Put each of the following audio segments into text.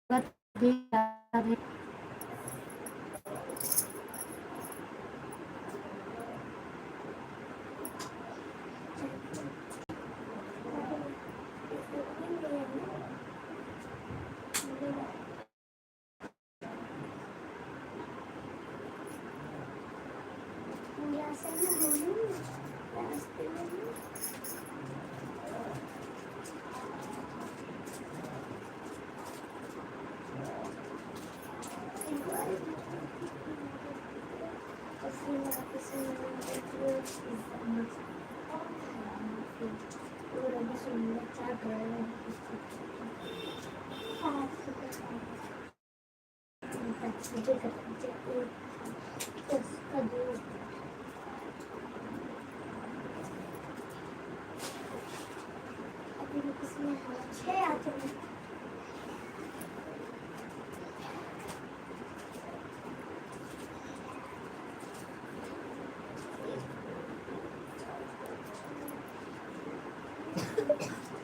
भी राधे।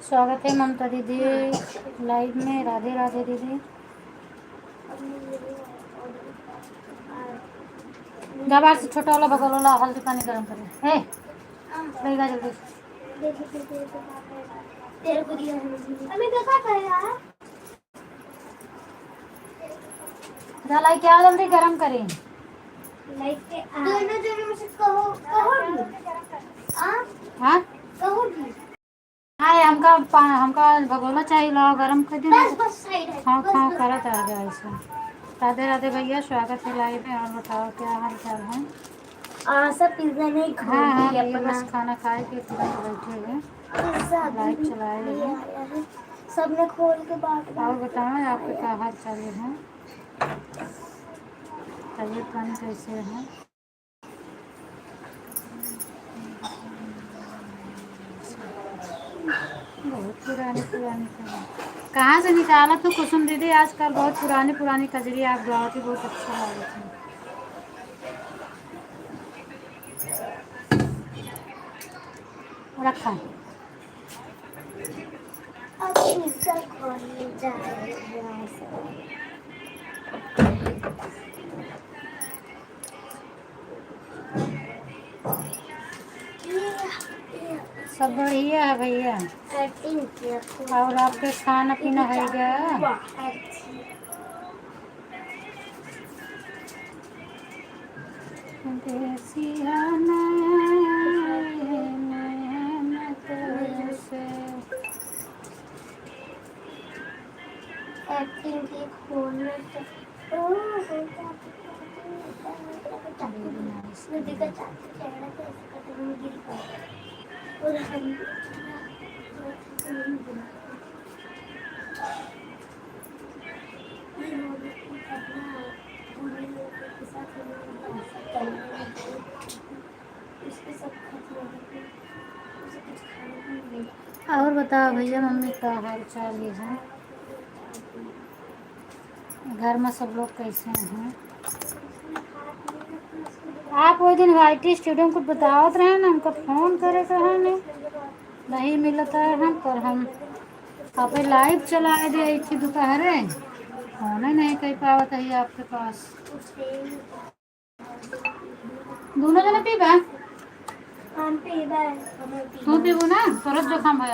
स्वागत है ममता दीदी लाइव में। राधे राधे दीदी। बाहर से छोटा वाला बगल वाला हल्दी पानी गर्म करे। हे लेगा जल्दी। तेरे को दिया हमें देखा था यार। लाइट क्या जल्दी गर्म करें। लाइट के दोनों जने में से कहो हाँ हाँ हमका भगोना चाहिए। लाओ गरम कर दे। हाँ हाँ करा आ गया ऐसे। राधे राधे भैया, स्वागत है लाइव में। और बताओ क्या हाल चाल है। सब पिज्जा नहीं खा। हाँ हाँ भैया बस खाना खाए के तुरंत बैठे हैं, लाइव चलाए हैं। सबने खोल के बात। और बताओ आपके क्या हाल चाल है, तबीयत पानी कैसे है। बहुत पुरानी पुरानी कहाँ से निकाला तो कुसुम दीदी। आजकल बहुत पुरानी पुरानी कजरी आप गाती, बहुत अच्छा लगा था। रखा सब बढ़िया है भैया। और आपके खाना पीना है क्या। एक्टिंग की खोलने और बताओ भैया मम्मी का हाल चाल है, घर में सब लोग कैसे हैं। आप वो दिन वाईटी स्टूडियो को बतावत रहे ना, हमको फोन करे कहा नहीं मिलता है हम पर। हम आप लाइव चलाए दे थी दोपहरे, फोन ही नहीं कह पावत है आपके पास। दोनों जने पीबा तू पीबू ना, तुरंत जोखम है।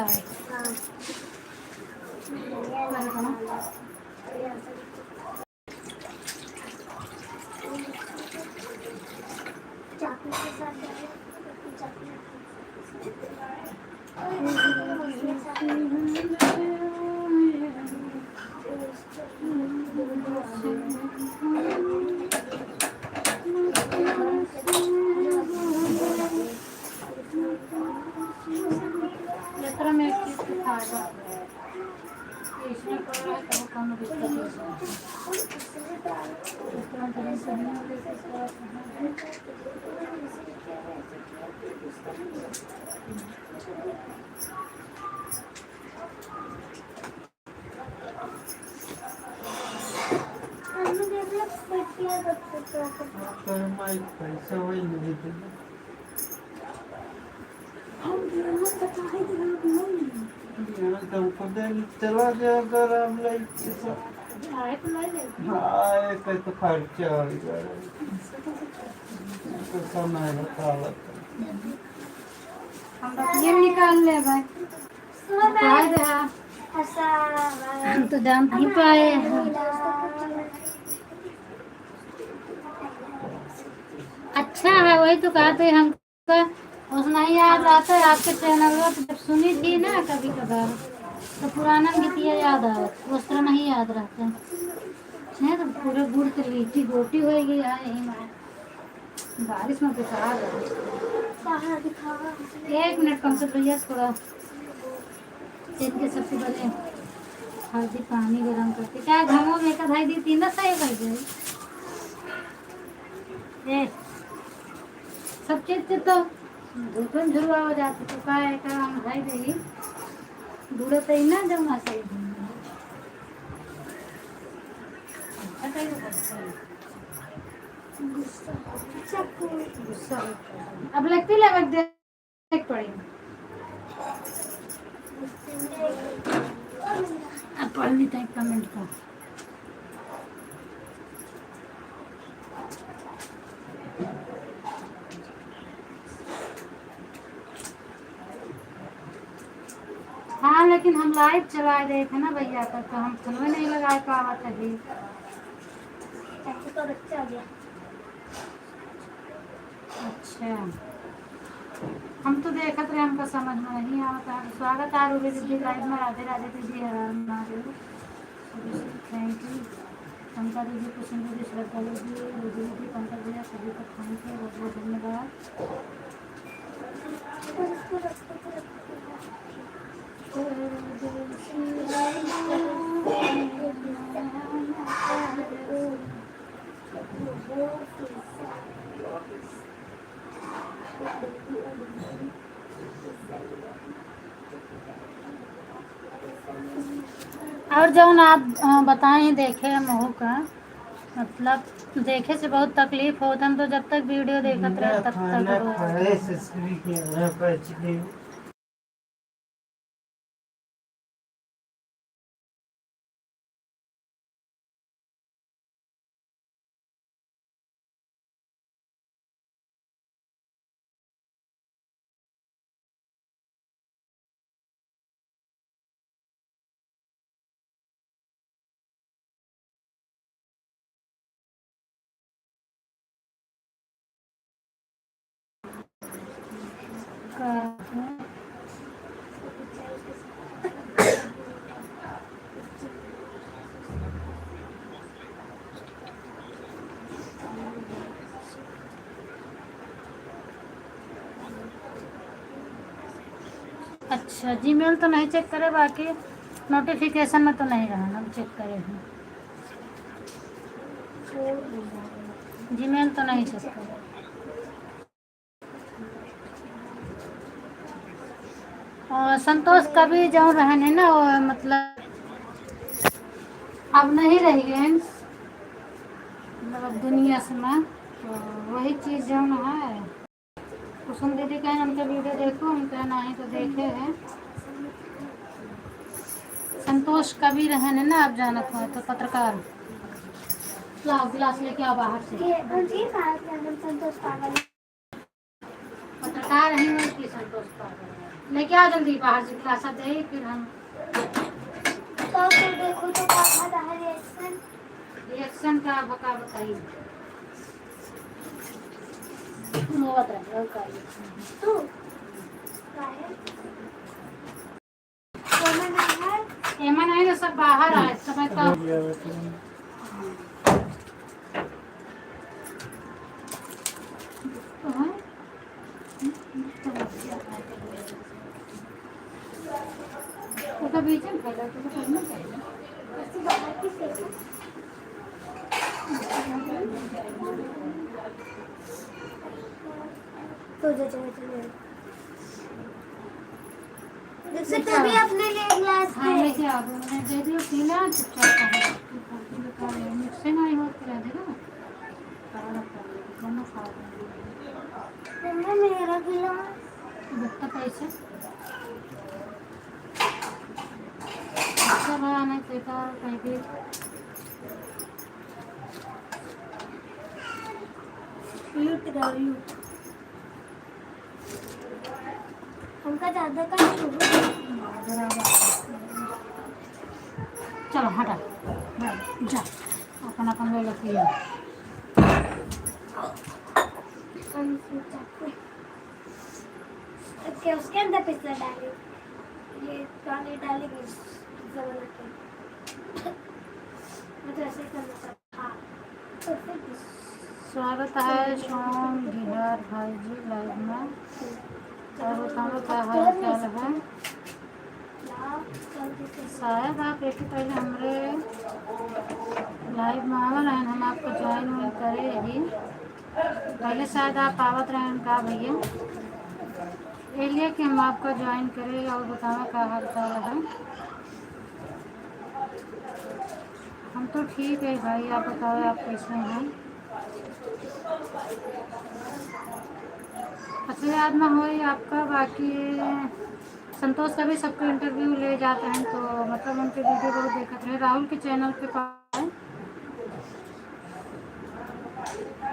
चला गया अगर आप लाइक के साथ हाँ एक तो खर्चा हो गया तो समय बता ये निकाल ले भाई हम तो जान नहीं पाए अच्छा है वही तो कहते हमको उतना ही याद आता है आपके चैनल पर जब सुनी थी ना कभी कभार तो पुराना गीतिया याद आ उस तरह नहीं याद रहता है तो पूरे गुड़ के लीची गोटी होगी यहाँ यही में बारिश में दिखा एक मिनट कम से भैया थोड़ा तेल के सबसे पहले हल्दी पानी गरम करके क्या घामों में का भाई दी तीन ना सही कर दे सब चीज से तो धूपन झुरवा हो जाती तो का है का हम भाई देगी दूर तो ही ना जमा सही गुस्सा अब लगती लग देख पड़ेगी अब पढ़ ली था कमेंट का हाँ लेकिन हम लाइव चला रहे थे ना भैया का तो हम फोन में नहीं लगा पावा तभी तो बच्चा आ गया अच्छा हम तो देखत रहे हमको समझ में नहीं आता स्वागत आरूरी दीदी लाइव में राधे राधे दीदी थैंक यू पंकज दीदी कुसुम दीदी श्रद्धा दीदी दीदी पंकज भैया सभी को थैंक यू बहुत बहुत धन्यवाद और जो आप बताएं देखे महू का मतलब देखे से बहुत तकलीफ होता तो जब तक वीडियो देखते रहे तब तक अच्छा जीमेल तो नहीं चेक करे बाकी नोटिफिकेशन में तो नहीं रहा हम चेक करे हैं जीमेल तो नहीं चेक करे और संतोष का भी जो रहने ना वो मतलब अब नहीं रही है मतलब दुनिया से में तो वही चीज़ जो है कुसुम दीदी कहें उनके वीडियो देखो उनका नहीं तो देखे हैं संतोष का भी रहने ना आप जाना था तो पत्रकार लाओ गिलास लेके आओ बाहर से पत्रकार नहीं हो इसलिए संतोष पागल लेके आओ जल्दी बाहर से गिलास दे फिर हम तो देखो तो रिएक्शन का बका बताइए एमन है ना सब बाहर आए समय का तो बीच में फैला तो करना चाहिए तो जैसे तभी अपने लिए ग्लास हाँ लेके आ दो मैंने दे दियो पीना चुपचाप मिक्सिंग नहीं होती रह देगा दोनों खा लेंगे मेरा गिलास बत्ता पैसे अच्छा भाई आने बेकार कहीं भी यूट गाओ यूट हमका ज़्यादा का चलो हटा जा अपन अपन ले लेती है ओके उसके अंदर पिस्ता डालें ये पानी डालेंगे मुझे ऐसे करना चाहिए हाँ तो फिर स्वागत है सोम बिहार भाई जी लाइव में और बताओ क्या हाल चाल है शायद आप एक पहले हमारे लाइव में आवल हैं हम आपको ज्वाइन वॉइन करे ही पहले शायद आप आवत रहें का भैया इसलिए कि हम आपको ज्वाइन करें और बताओ क्या हाल चाल है हम तो ठीक है भाई आप बताओ आप कैसे हैं असली याद में हो आपका बाकी संतोष का भी सबको इंटरव्यू ले जाते हैं तो मतलब उनके वीडियो को देखते हैं राहुल के चैनल पे पाए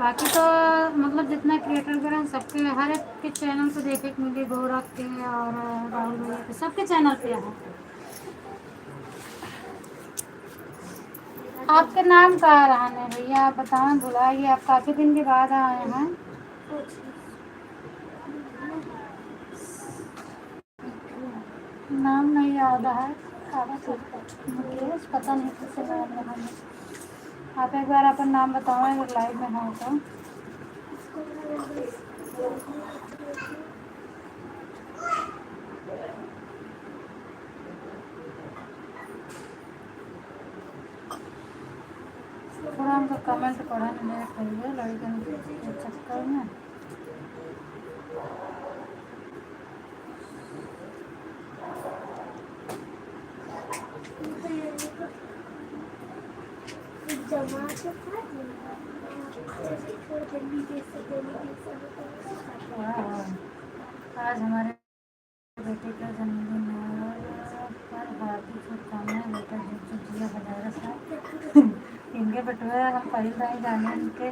बाकी तो मतलब जितना क्रिएटर वगैरह हैं सबके हर एक के चैनल पे देखे के मिले गौरव के और राहुल भैया के सबके चैनल पे है आपके नाम कहाँ रहने भैया आप बताएं बुलाइए आप काफ़ी दिन के बाद आए हैं नाम नहीं याद है मुकेश पता नहीं किससे नाम रहा आप एक बार अपन नाम बताओ अगर लाइव में हो तो थोड़ा हमको कमेंट पढ़ने में करिए लड़कियों के चक्कर में आज हमारे बेटे का जन्मदिन है पर हार्दिक शुभकामनाएं बेटा जिया हज़ारा साल इनके बटुए हम पहले नहीं जाने इनके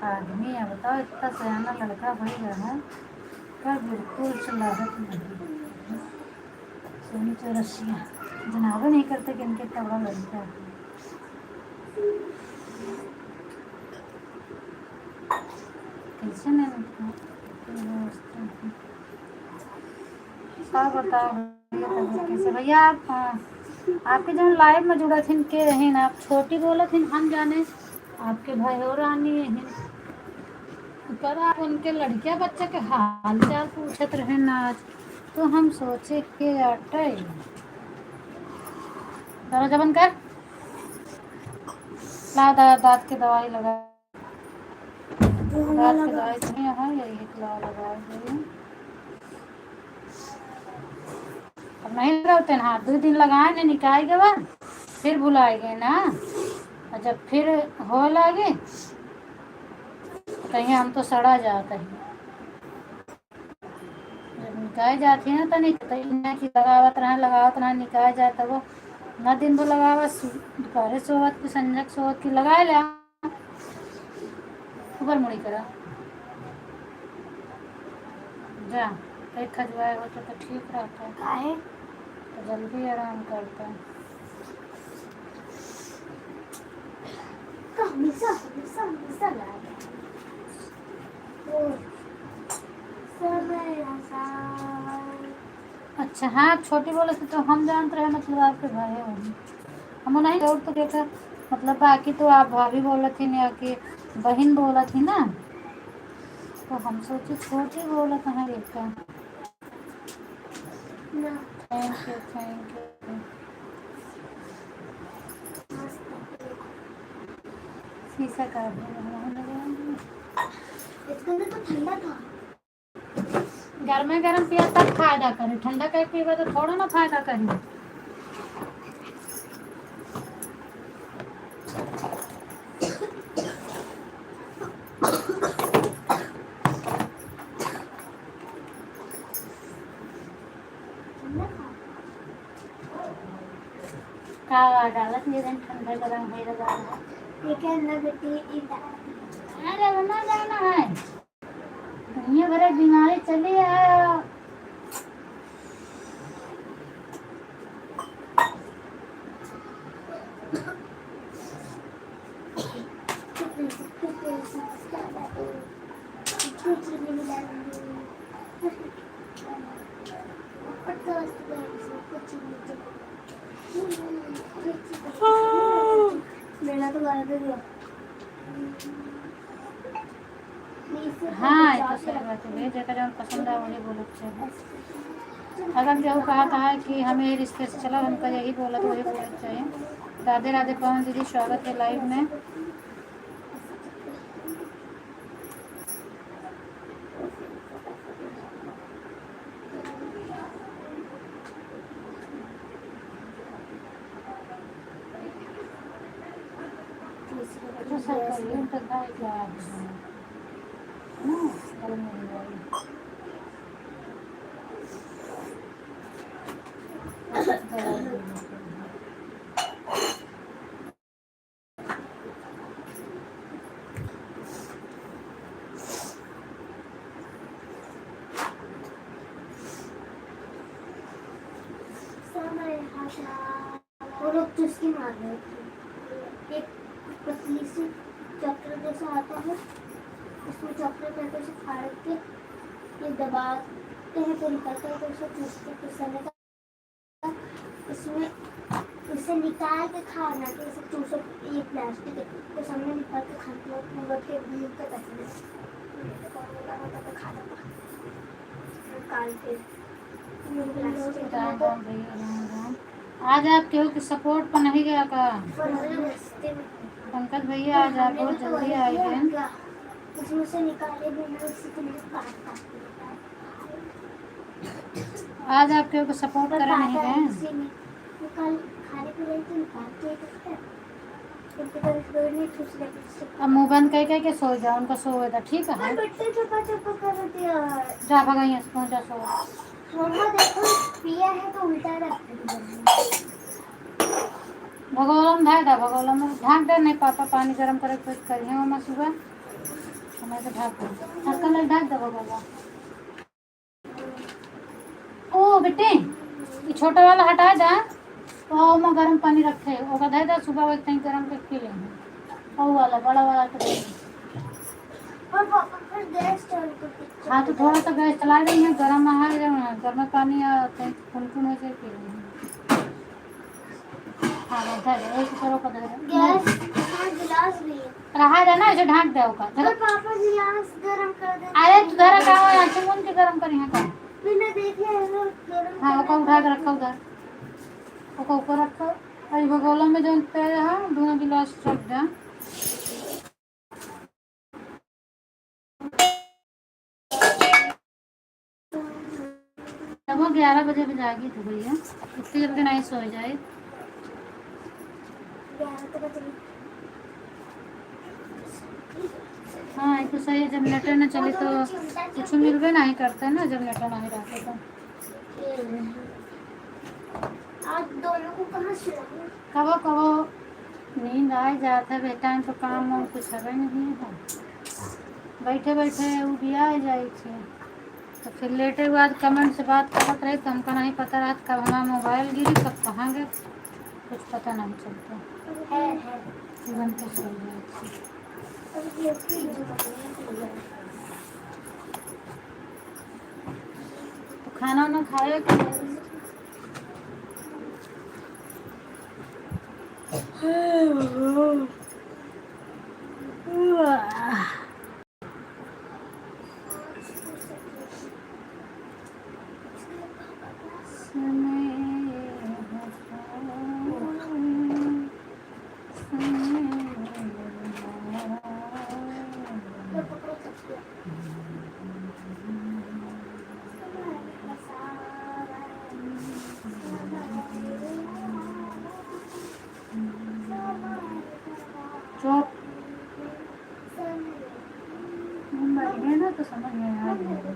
आदमी है बताओ इतना सयाना लड़का हो गया है पर बिल्कुल सलाहत नहीं सोनी चौरसिया जनाबे नहीं करते कि इनके तगड़ा लड़का है कैसे नहीं सब बताओ कैसे भैया आप आपके जो लाइव में जुड़ा थी के रहे ना आप छोटी बोला थी हम जाने आपके भाई और रानी पर आप उनके लड़किया बच्चे के हाल चाल पूछत रहे ना आज तो हम सोचे कि अटे दरवाजा बंद कर ला दांत की दवाई लगा दांत की दवाई नहीं है यही लगा अब नहीं लगाते ना 2 दिन लगाए ना निकाल के बाद फिर भुलाएंगे ना और जब फिर हो लगे कहीं हम तो सड़ा जाते हैं जब निकाल जाती है ना तो नहीं कि लगावत रहा निकाल जाता वो ना दिन भर लगावा दोपहर सोवत की संजक सोवत की लगा लिया ऊपर मुड़ी करा जा एक खजवाए होता तो ठीक रहता है तो जल्दी आराम करता है अच्छा हाँ छोटी बोले थे तो हम जानते रहे मतलब आपके भाई है हम नहीं और तो देखा मतलब बाकी तो आप भाभी बोला थी ना कि बहन बोला थी ना तो हम सोचे छोटी बोला था देखा थैंक यू शीशा काट तो ठंडा था गर्म पिया तब फायदा करे ठंडा कर पिएगा तो थोड़ा ना फायदा करे का डालत नहीं दिन ठंडा गरम है लगा है ये क्या ना बेटी अरे बना जाना है मेरे बीमारी चली है। मेरा तो गाना दे दिया। हाँ ये तो सही बात है, जेकर जौन पसंद है वही बोलना चाहिए। अगर केहू कहता है कि हमें रिश्ते से चलो, हमको यही बोला तो वही बोलना चाहिए। राधे राधे पवन दीदी, स्वागत है लाइव में। तो सब करिए तो भाई क्या है ना, कल मिल जाएगी। वो लोग चुस्की मार रहे थे। एक पतली सी चक्र जैसा आता है, उसमें चक्र करके उसे फाड़ के ये दबाते हैं तो निकलता है, तो उसे चुस्की पिसने का इसमें इसे निकाल के खाना, तो इसे चूसो। ये प्लास्टिक है तो सामने निकाल के खाते हैं, पूरा के मुंह के पैसे खाना निकाल के प्लास्टिक राम राम भैया, राम राम। आज आप केहू की सपोर्ट पर नहीं गया का? पंकज भैया आज आप बहुत जल्दी आए हैं। उसमें से निकाले बिना उसी को काटता आज आप केहू को सपोर्ट करे नहीं गए? निकाल खाने के लिए तो निकालते हैं, अब मुँह बंद करके सो जाओ, उनको सोए था ठीक है। बच्चे चुपा चुपा कर दिया। जा भगा यहाँ से, पहुँच जा सो। मम्मा देखो पिया है तो उल्टा रखते भगोलम ढाक दे, भगोलम में ढाक दे। नहीं पापा पानी गर्म करे कुछ करिए मम्मा सुबह, समय से ढाक दे, ढक्कन लग ढाक दे भगोला। ओ बेटे ये छोटा वाला हटा दे, तो में गर्म पानी रखे ओका दे दे, सुबह वक्त गर्म करके पी लेंगे। ओ वाला बड़ा वाला तो दे। और पापा फिर गैस चालू करके हाँ तो थोड़ा सा गैस चला रही है, गर्म है गर्म पानी कुनकुन हो जाए पी लेंगे। हाँ दे दे, एक करो का दे दे। गैस हाँ गिलास भी है। रहा दे ना, इसे ढाक दे ओका। और पापा गिलास गरम कर दे। अरे तू धरा का हो यहाँ से मुन के गरम कर यहाँ का। बिना देखे गरम। हाँ ओका उठा के रखो उधर, ओका ऊपर रखो। अरे भगोला में जो तेल है दोनों गिलास रख दे। तब वो 11 बजे बजाएगी तो भैया, इतनी जल्दी नहीं सो जाए। हाँ ये तो सही है, जब नेटर न चले तो कुछ मिलवे नहीं करते ना, जब नेटर नहीं रहते तो। आज दोनों को कहाँ सुलाऊं? कबो कबो नींद आ जाता है, बेटा तो काम वाम कुछ है नहीं है, बैठे बैठे उबिया जाए थे। तो फिर लेटे के बाद कमेंट से बात करते रहे तो हमको नहीं पता रहा कब हमारा मोबाइल गिरी कब कहाँ गए, कुछ पता नहीं चलता। है जीवन तो सो जाए। तो खाना वाना खाया कि चुप है ना, तो समझ में आ गया।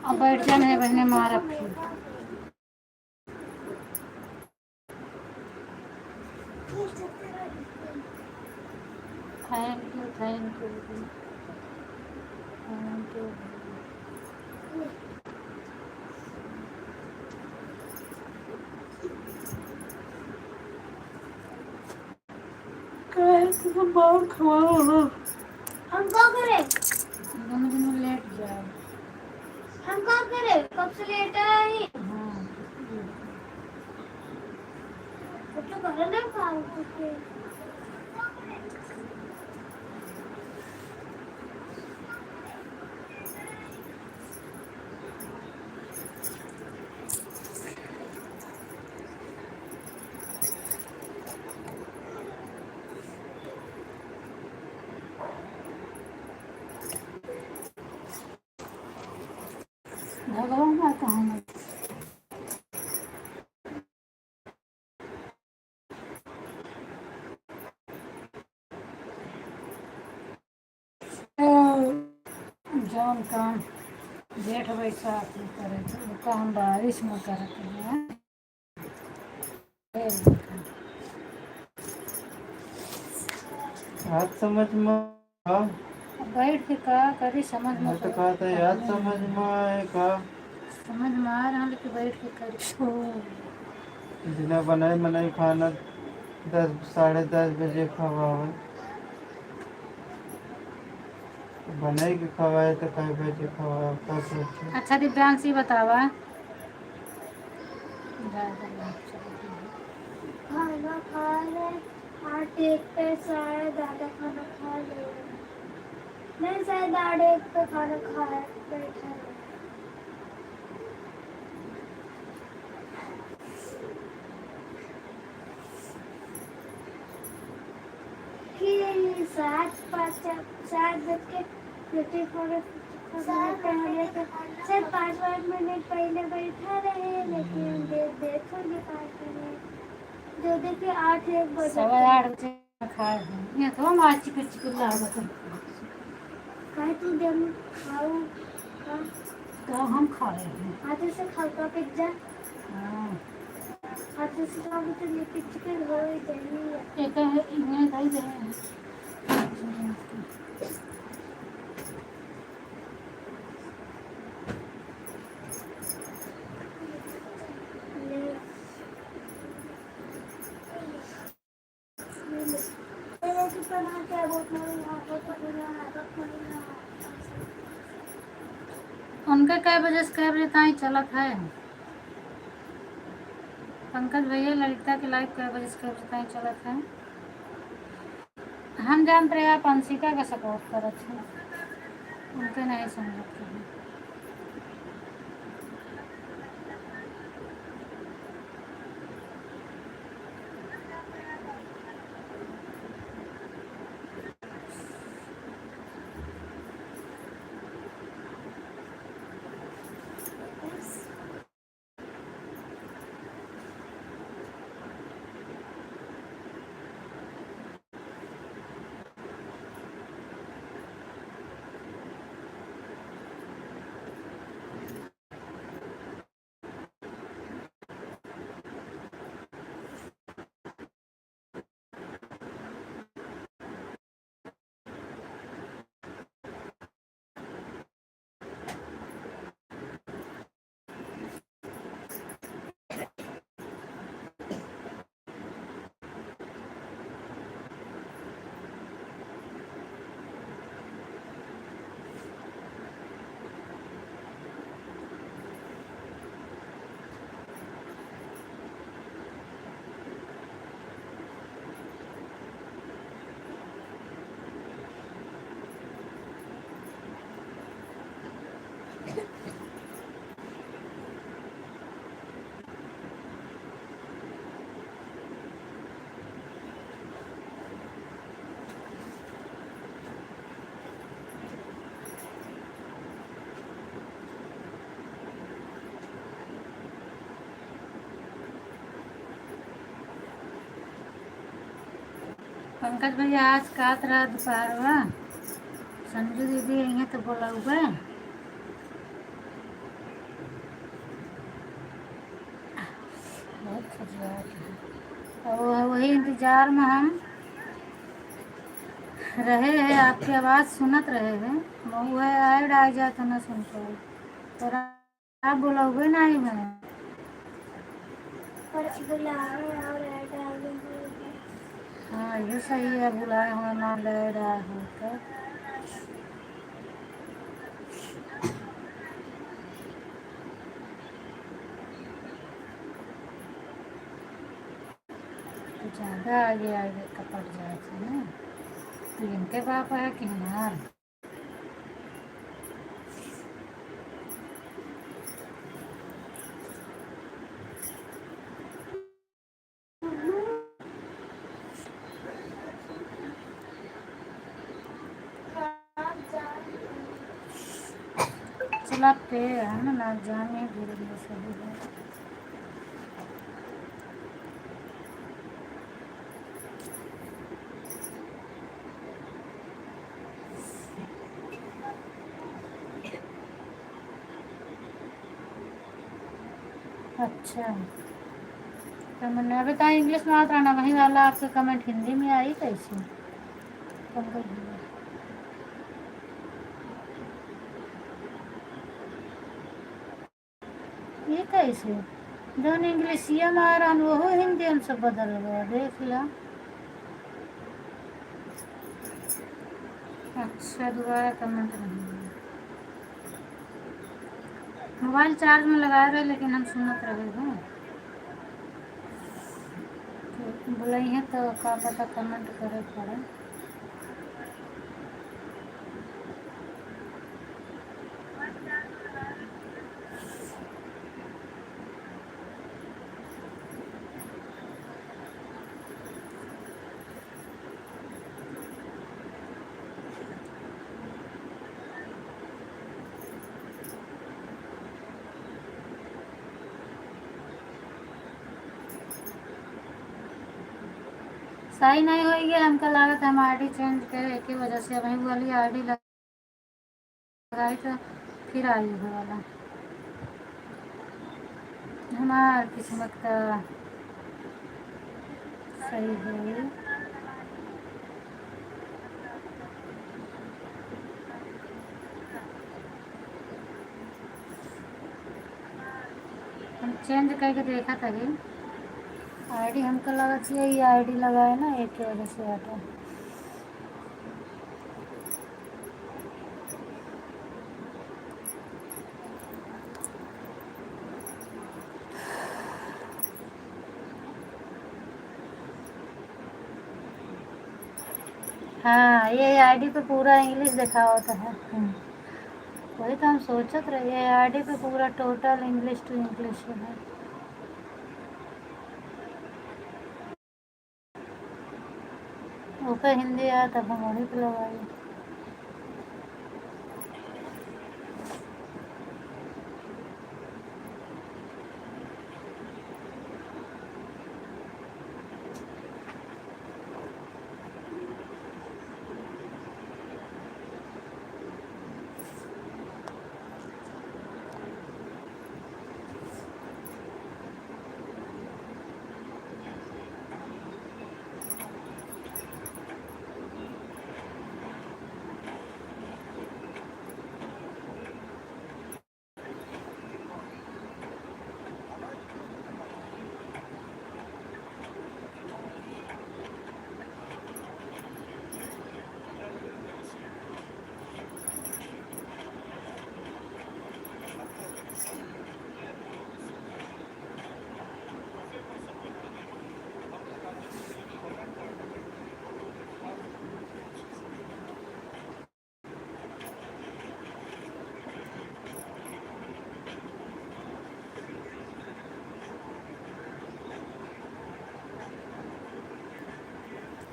अब बैठ जाने है बहने मार रखी। Thank you thank you thank you. मार खाओ हम क्या करें? दोनों दिन में लेट जाओ। हम क्या करें? कब से लेट है? हाँ कुछ तो करो ना काम कुछ। भगवान का कहाँ जौन काम जेठ बैसाख में करे थे वो काम बारिश में करते हैं। आज समझ में हाँ अब बैठ के का करी समझ में मैं तो कहा था याद समझ में आएगा। समझ में आ रहा लेकिन बैठ के करी जिन्हें बनाए बनाई खाना 10 साढ़े 10 बजे खवावे, बनाई के खवाए तो कई बजे खवाए का सोचे। अच्छा दिव्यांशी बतावा खाना खा रहे 8 1 पे शायद आधा खाना खा ले। नहीं शायद 8 1 पे खाना खा बैठा है। कि 7:54 सिर्फ 5 मिनट पहले बैठा रहे लेकिन देखोगे 5 मिनट जो देखिए 8 1 बजे 8:15 बजे खाए हैं ये तो हम आज चिकन चिकन लागत कहे तू जब खाऊ तो हम खाए हैं। हाथ से खाओ पिज्जा हाँ हाथ से खाओ तो ये चिकन हो ही जाएगी। एक है इन्हें दे दे उनके कै बजे से कै बजे तक चलत है। पंकज भैया ललिता के लाइव कै बजे से कै बजे तक चलत है। हम जानते रहे आप अंशिका का सपोर्ट करत हैं उनके नहीं समझते हैं। पंकज भैया आज कात रहा दोपहर में संजू दीदी यहाँ तो बोला हुआ बहुत खजुआत है। और वही इंतज़ार में हम रहे हैं, आपकी आवाज़ सुनत रहे हैं। वो है ऐड आ जाए तो ना सुन पाए, और आप बोलोगे नहीं मैं और बुलाए और ऐड आ गई। हाँ ये सही है, बुलाए हुए ना ले रहा हो तो ज़्यादा आगे आगे कपट जाए थे ना। तो इनके पापा है कि हमार चला पे है ना जाने धीरे धीरे सही है। अच्छा तो मैंने अभी तक इंग्लिश में आता ना, वही वाला आपके कमेंट हिंदी में आई कैसे पंकज भैया? ये कैसे जौन इंग्लिशिया में आ रहा वो हिंदी में सब बदल गया, देख ला। अच्छा दोबारा कमेंट नहीं है। मोबाइल चार्ज में लगाए रहे लेकिन हम सुनत रहे हैं, तो बोले हैं तो का पता कमेंट करे पड़े। सही नहीं होगी, हमको लागत हम आईडी चेंज करे की वजह से वही वाली आईडी लगाई तो फिर आई वो वाला। हमार किस्मत का सही है। हम चेंज करके देखा था कि आईडी हमको लगा चाहिए ये आईडी लगाए ना, एक की वजह से हटा। हाँ ये आईडी पे पूरा इंग्लिश देखा होता है। वही तो हम सोचत रहे, ये आईडी पे पूरा टोटल इंग्लिश टू इंग्लिश है। ऊपर हिंदी आया तब हम वहीं पे लगाए।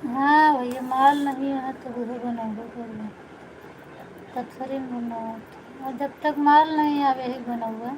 हाँ भैया माल नहीं है तो वही बनाओगे कर पत्थर बनाओ, और जब तक माल नहीं आवे ही बनाऊंगा।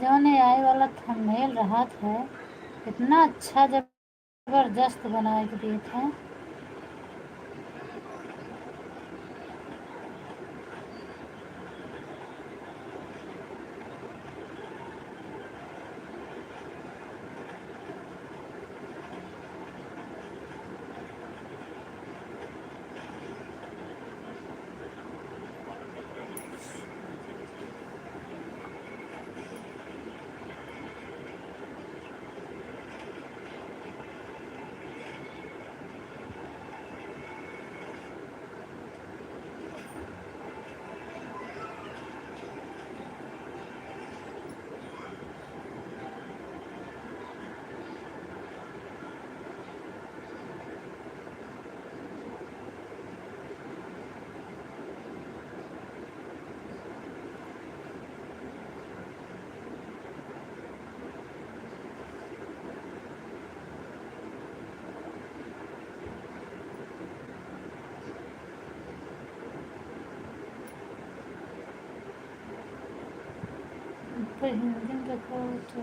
जौन AI वाला थंबनेल रहा है इतना अच्छा जबरदस्त बना के दिए थे। पर हिंदी में देखो तो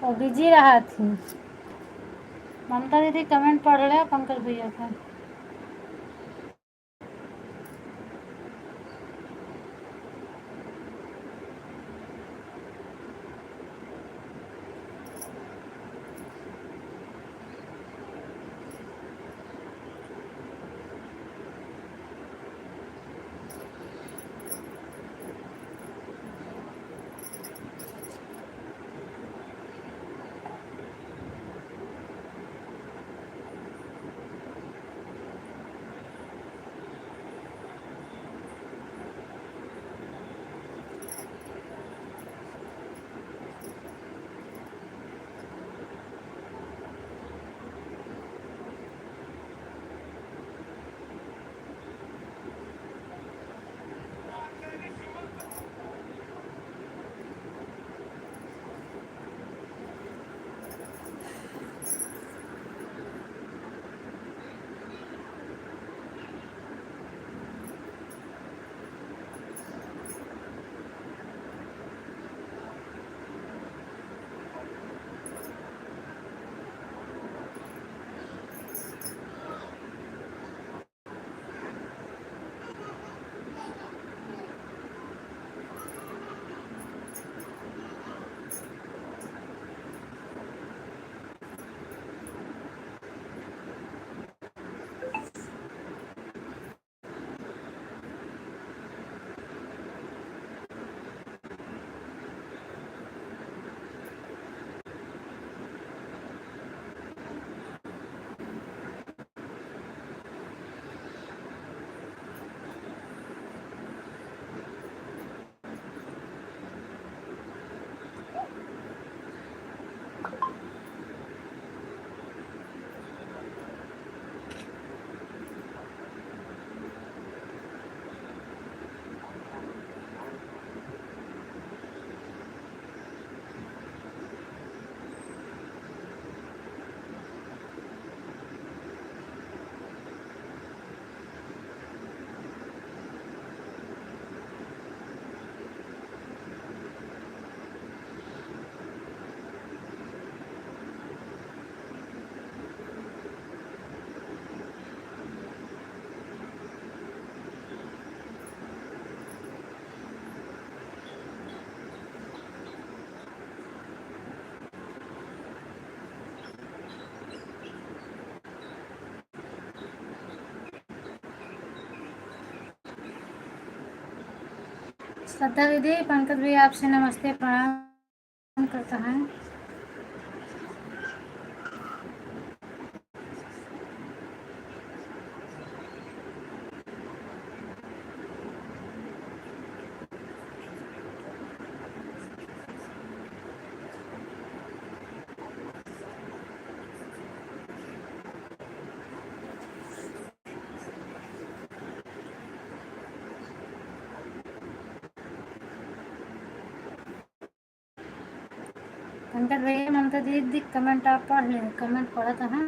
और बिजी रहा थी। ममता दीदी कमेंट पढ़ रहे हैं पंकज भैया का। श्रद्धा दीदी पंकज भैया आपसे नमस्ते प्रणाम करता है। पंकज भैया ममता दीदी कमेंट आप पढ़ लें, कमेंट पढ़ा तो है।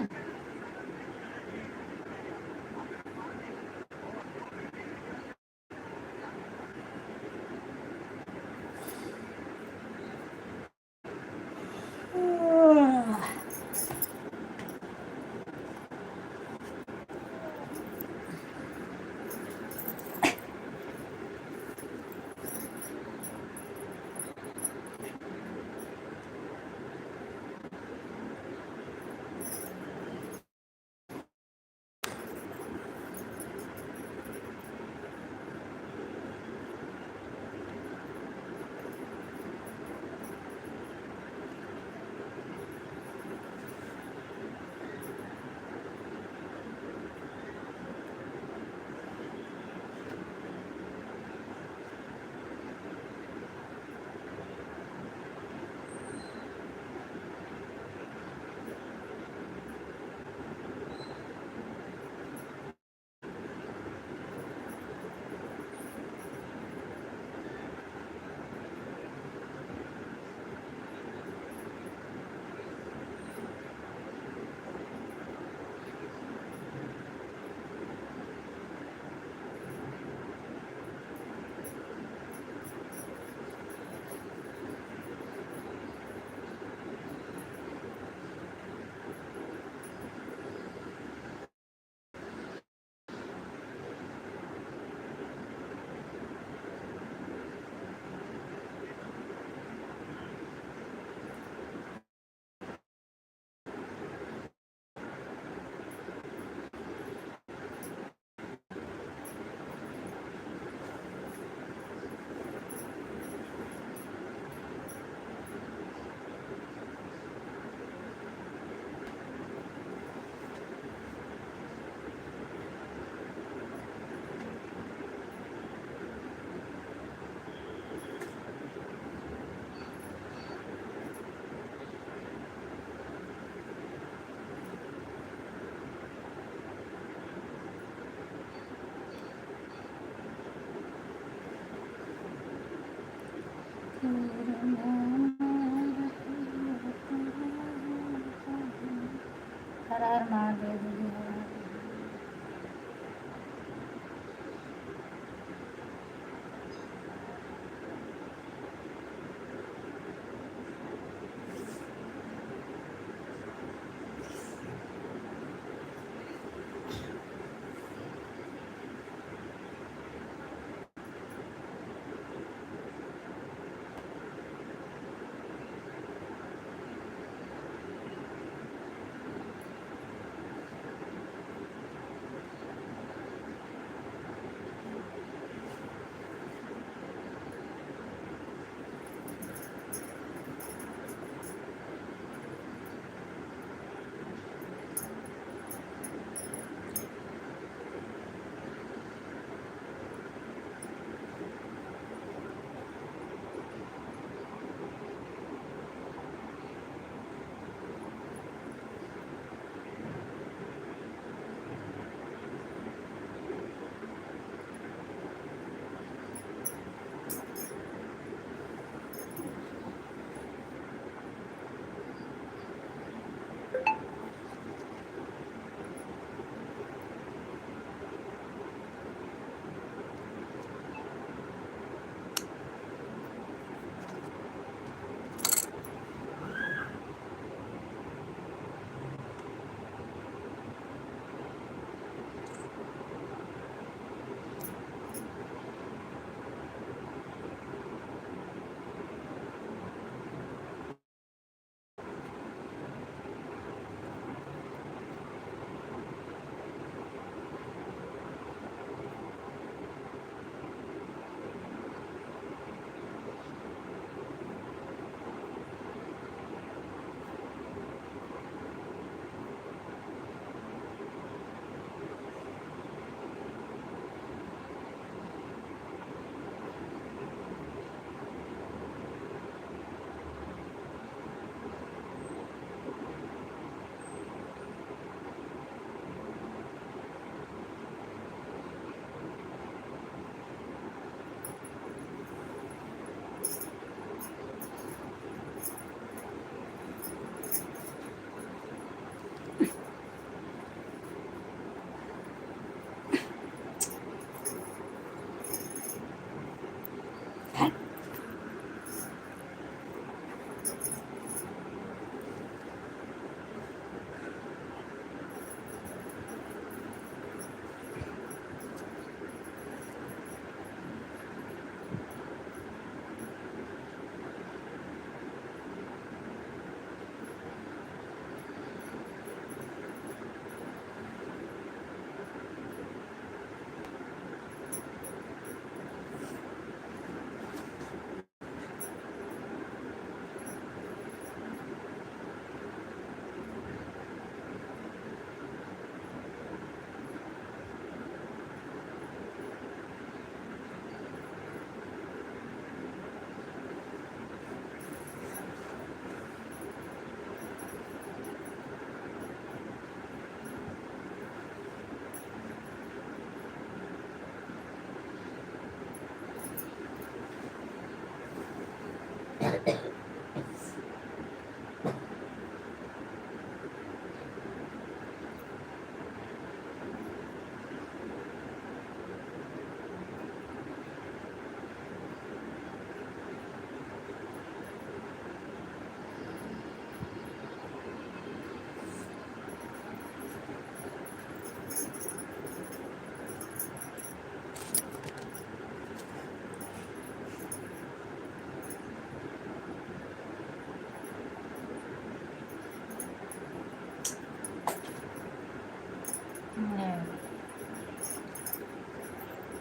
हर हर महादेव दीदी, हर हर।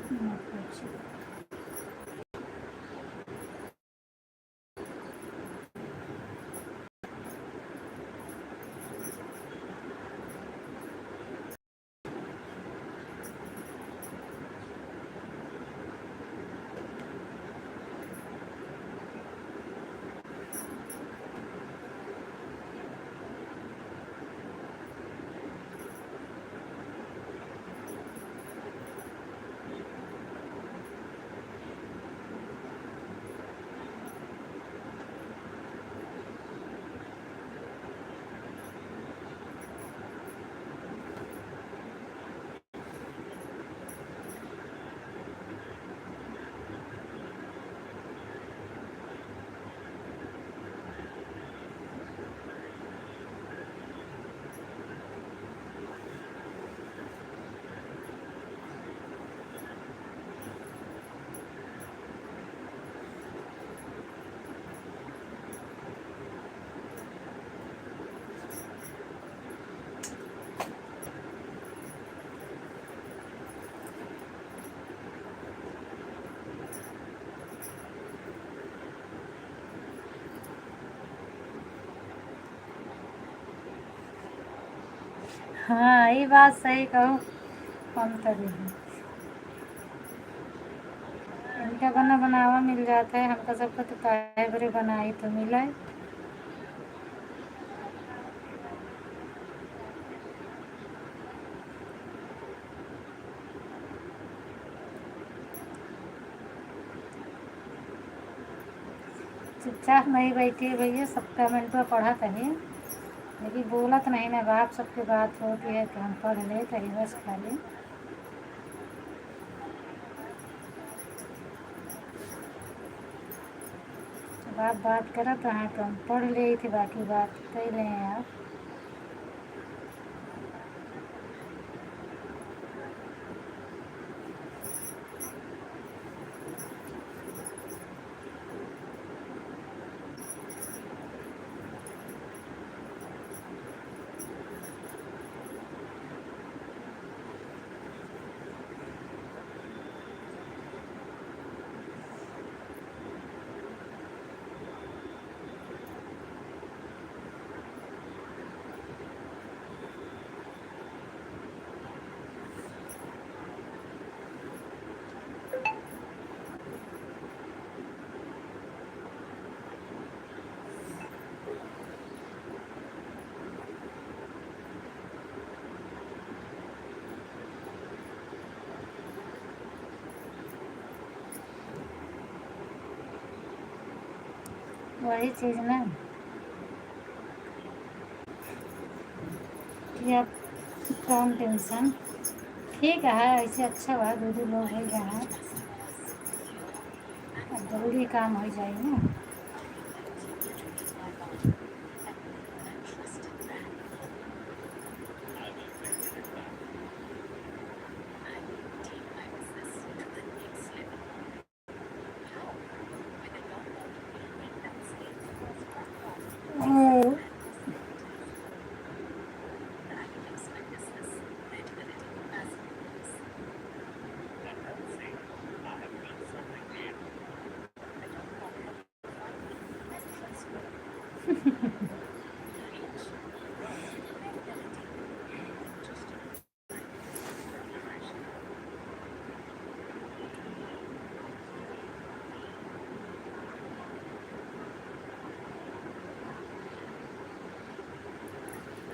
पूछो। हाँ ये बात सही कहूँ। कौन करेगी, इनका बना बनावा मिल जाता है, हमका सबका तो काहे बरे बनाई तो मिला है। चुपचाप नहीं बैठी है भैया, सब कमेंट पर पढ़त है, लेकिन बोलत नहीं ना बाप, सबके बात होती है कि हम पढ़ ले कहीं बस खाली। बाप बात करत हैं तो हम पढ़ ले थे, बाकी बात कर रहे हैं आप। वही चीज़ ना कि अब कौन टेंशन। ठीक है ऐसे अच्छा हुआ, दो दो लोग हो गए हैं, अब जल्दी काम हो जाए ना। और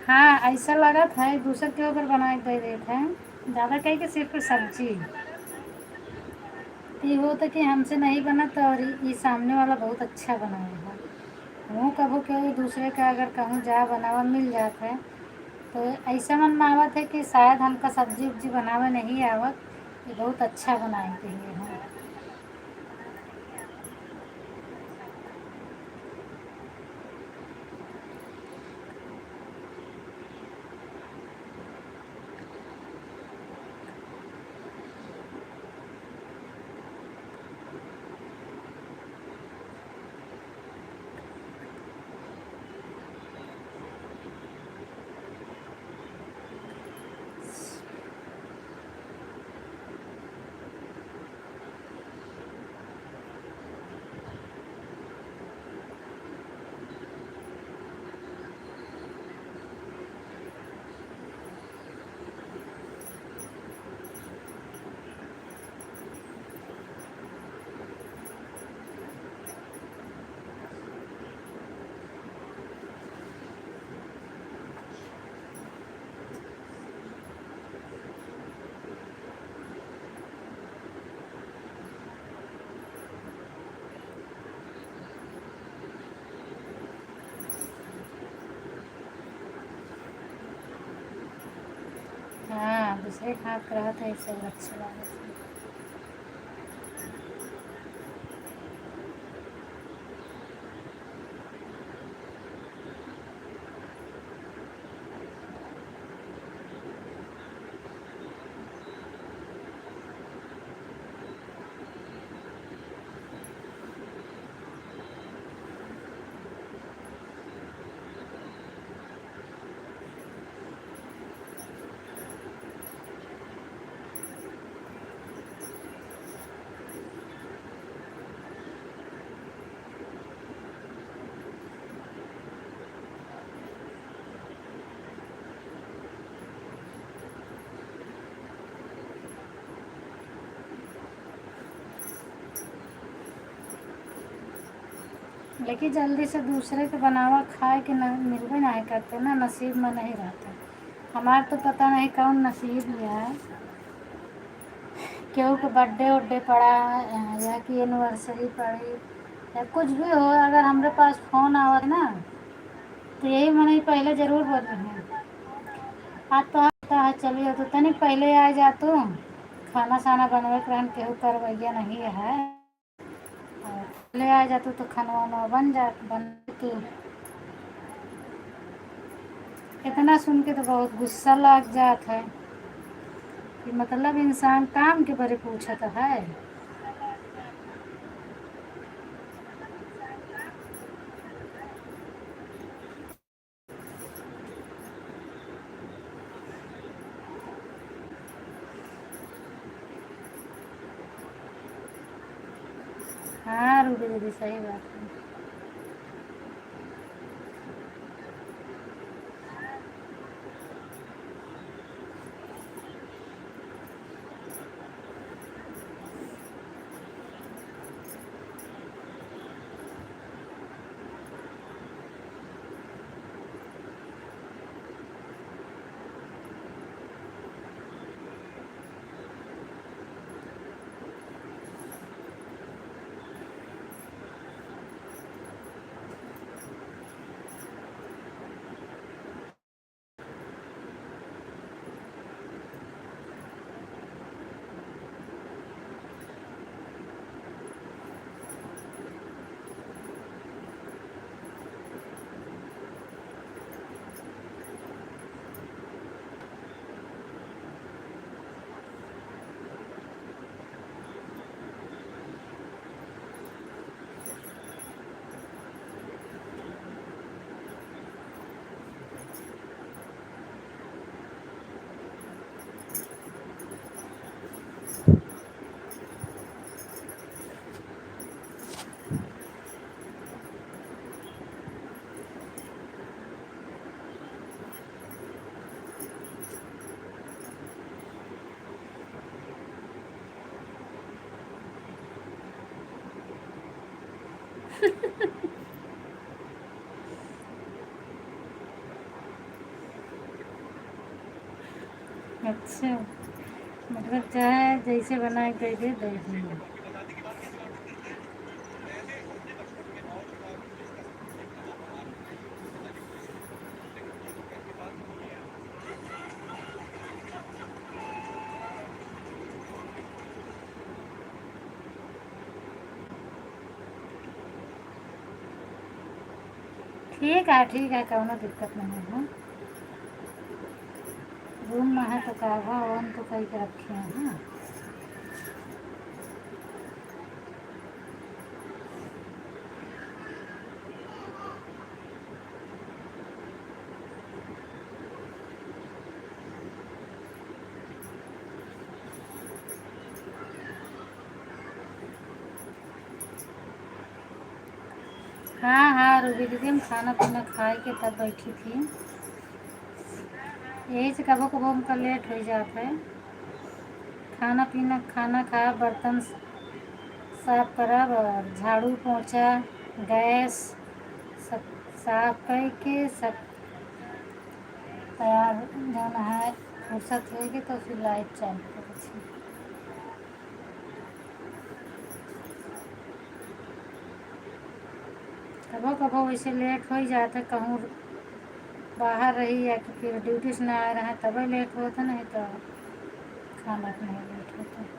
हाँ ऐसा लगा था दूसरे के ऊपर बना के दे देते हैं, ज़्यादा कहीं कि सिर्फ सब्जी ये होता कि हमसे नहीं बना तो, और ये सामने वाला बहुत अच्छा बनाएगा। हूँ कबो के दूसरे का अगर कहूँ जा बनावा मिल जाता है तो ऐसा मन में आवत है कि शायद हमका सब्जी उब्जी बनावे नहीं आवत, ये बहुत अच्छा बनाएंगे ये हम। एक हाथ रहा था इससे अच्छे लगे थे। लेकिन जल्दी से दूसरे के बनावा खाए के न मिलबे नहीं करते ना, नसीब में नहीं रहता। हमार तो पता नहीं कौन नसीब में है, केहू के बर्थडे उड्डे पड़ा या कि एनिवर्सरी पड़ी या कुछ भी हो, अगर हमारे पास फ़ोन आवत ना तो यही मने पहले ज़रूर बोलते हैं आज तो आता है चलिए, तो तनिक पहले आ जा तू, खाना साना बनवे के रहन केहू करवैया नहीं है, और पहले आ जा तू तो खाना वाना बन तू। इतना सुन के तो बहुत गुस्सा लग जात है कि मतलब इंसान काम के बारे पूछत है। हाँ रूबी दीदी सही बात है। अच्छा, मतलब चाहे जैसे बनाए तैसे दे देंगे। ठीक है कौनो दिक्कत नहीं है। रूम में है तो कावा ओन तो कहीं के रखे हैं ना। हाँ रूबी दीदी हम खाना पीना खाए के तब बैठी थी, यही से कबो कबो हमका लेट हो जाता है। खाना पीना खाना खा बर्तन साफ करब और झाड़ू पोछा गैस सब साफ करके सब तैयार जाना है, फुर्सत होगी तो फिर लाइट चालू कर। कबो कबो वैसे लेट हो ही जाता है, कहूँ बाहर रही या कि फिर ड्यूटी से ना आ रहा है तभी लेट होता, नहीं तो खाना का नहीं लेट होता।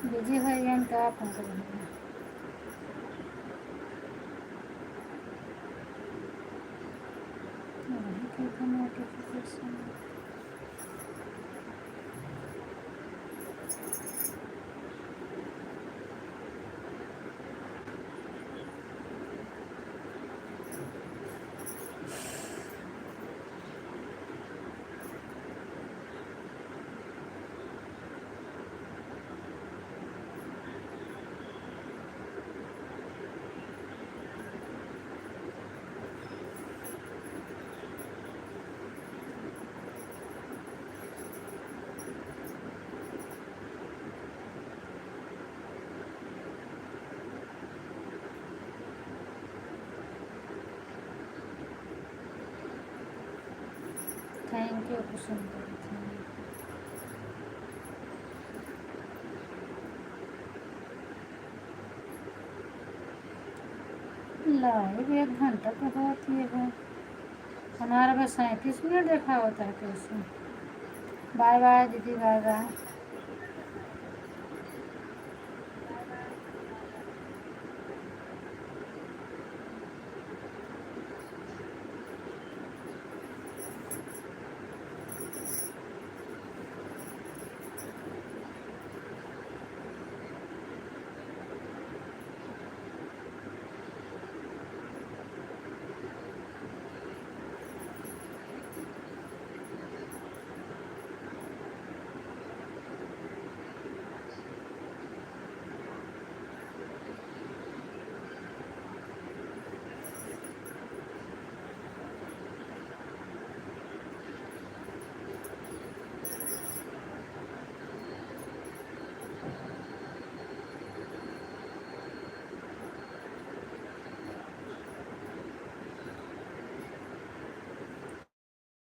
बिजी हो गए का फोन करेंगे। Notification thank you Kusum. Live 1 घंटा तो होती है। हमारा बस 37 मिनट देखा होता है कैसे। बाय बाय दीदी, बाय बाय।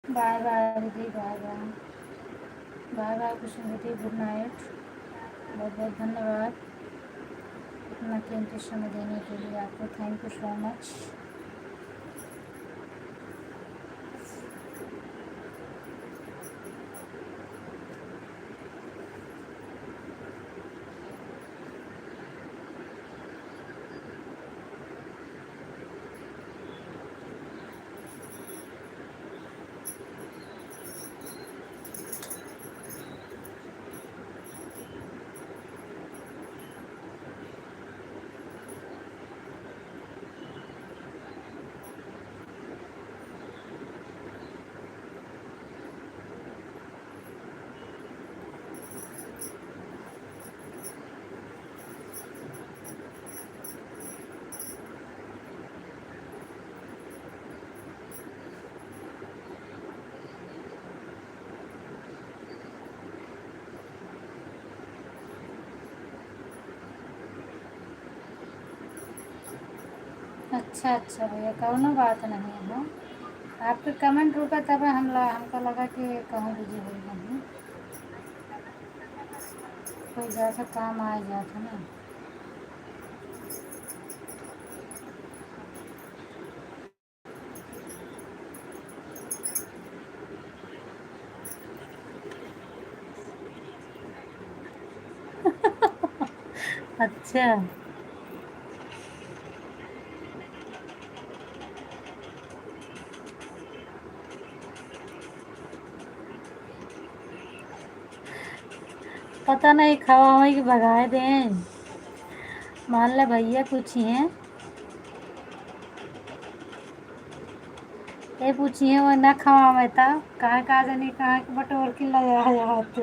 बाय बाय दीदी, बाय बाय। बाय बाय कुसुम दीदी, गुड नाइट। बहुत बहुत धन्यवाद इतना कीमती समय देने के लिए। आपको थैंक यू सो मच। अच्छा भैया, कौनो बात नहीं है। आपके कमेंट रुका तब हमको लगा कि कहूँ बिजी हो नहीं। कोई ज़्यादा काम आ जाता ना। अच्छा, पता नहीं खावा हुआ कि भगाए दें। मान ले भैया कुछ ही हैं, ये पूछिए वो ना खवावे था कहाँ कहाँ जाने कहाँ के बटोर के लगाया हाथ।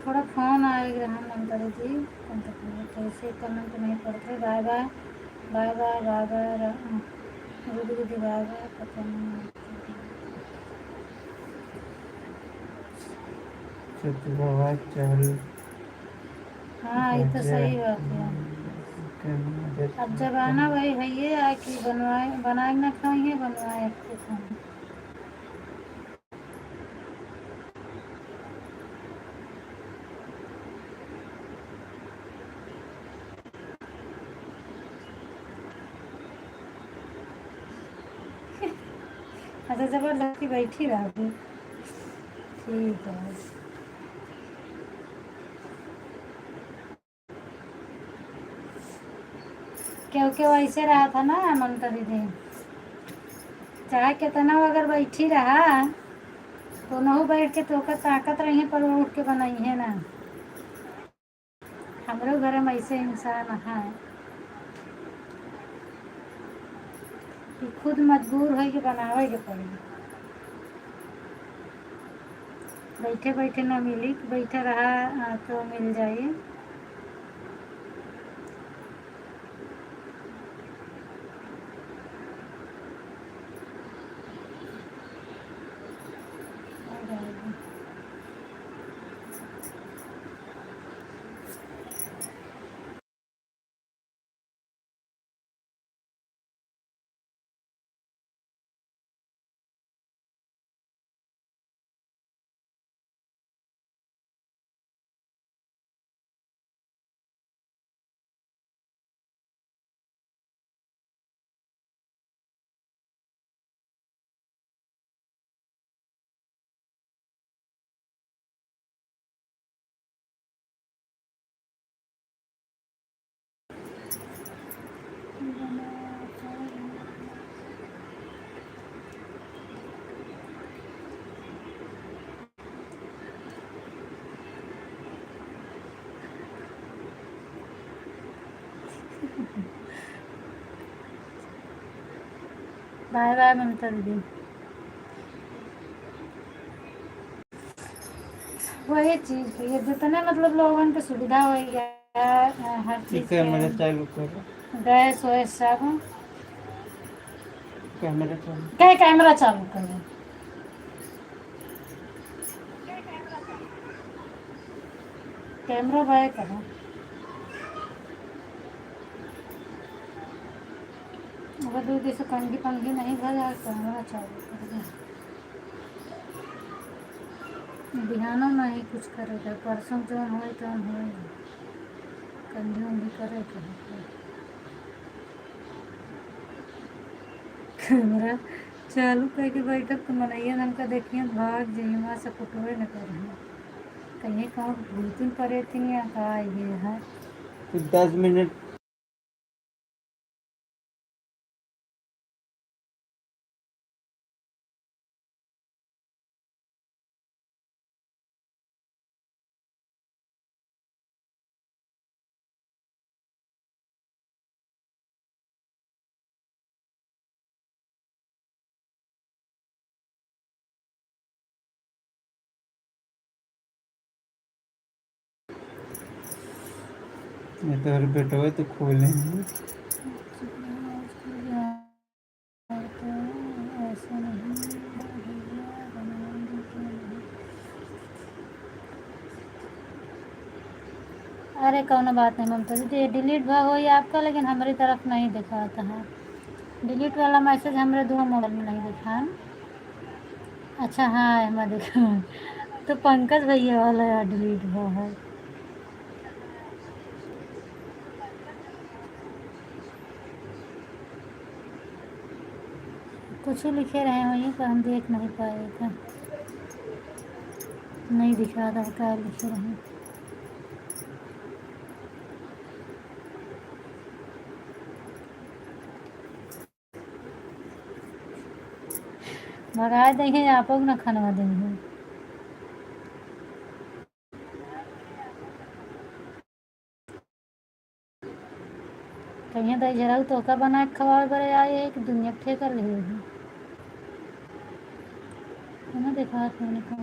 थोड़ा फ़ोन आएगा हम मंत्री जी कैसे कमेंट नहीं पढ़ते। Bye bye bye bye bye bye रुदी रुदी बाय बाय पता नहीं। चतुरवा चल हाँ ये तो सही बात है। अब जमाना वही है ये है कि बनवाए बनाए ना खाएंगे बनवाए तो खाएंगे। अच्छा जबरदस्ती बैठी रहोगी ठीक है। क्योंकि वैसे रहा था ना मंत्री जी चाहे कितना अगर बैठी रहा तो नहु बैठ के तो ओकर ताकत रही पर वो उठ के बनाई है ना। हमरो घर में ऐसे इंसान है कि खुद मजबूर है कि बनावे के पड़ी। बैठे बैठे ना मिली, बैठे रहा तो मिल जाए। बाय बाय ममता दीदी। वही चीज़ की है, जितने मतलब लोगों की सुविधा हो गया हर चीज़ कैमरा के, चालू करो, गैस वैस सब। कैमरा चालू। क्या कैमरा चालू करो? कैमरा बाय करो। अगर दूध से कंघी पंघी नहीं भर कैमरा चालू कर दे। बिहानो नहीं कुछ करेगा, परसों जो हो तो हो कंघी उंघी करे तो कैमरा चालू करके बैठक तो मनैया हमका देखिए भाग जाइए, वहाँ से कुटवे न कर कहीं कहूँ भूतिन पड़े थी या का ये है। तो 10 मिनट ये तो हर बेटा तो खोले हैं। ऐसा नहीं अरे कौन बात नहीं ममता दीदी, डिलीट भाग हो आपका, लेकिन हमारी तरफ नहीं दिखाता है। डिलीट वाला मैसेज हमारे दो मोबाइल में नहीं दिखा है। अच्छा हाँ हमें दिखा तो पंकज भैया वाला यार डिलीट हुआ है। कुछ ही लिखे रहे वहीं पर हम देख नहीं पाए थे, नहीं दिखा रहा क्या लिखे रहे। भगा देंगे आप लोग ना खनवा देंगे। कहीं दही जरा तो का बना के खवा बड़े आए एक दुनिया ठे कर ले ना देखा मैंने काम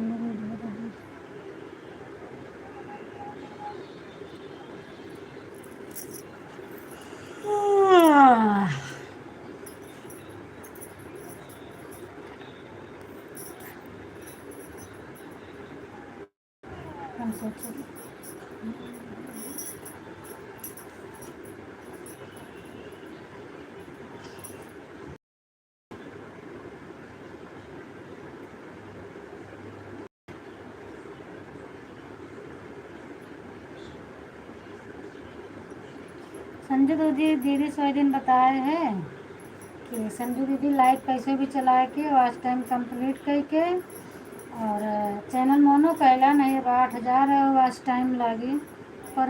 हम सोचे संजू दीदी सौ दिन बताए हैं कि संजू दीदी लाइव कैसे भी चला के वॉच टाइम कंप्लीट करके और चैनल मोनो कैला नहीं, अब 8000 वॉच टाइम लगी, पर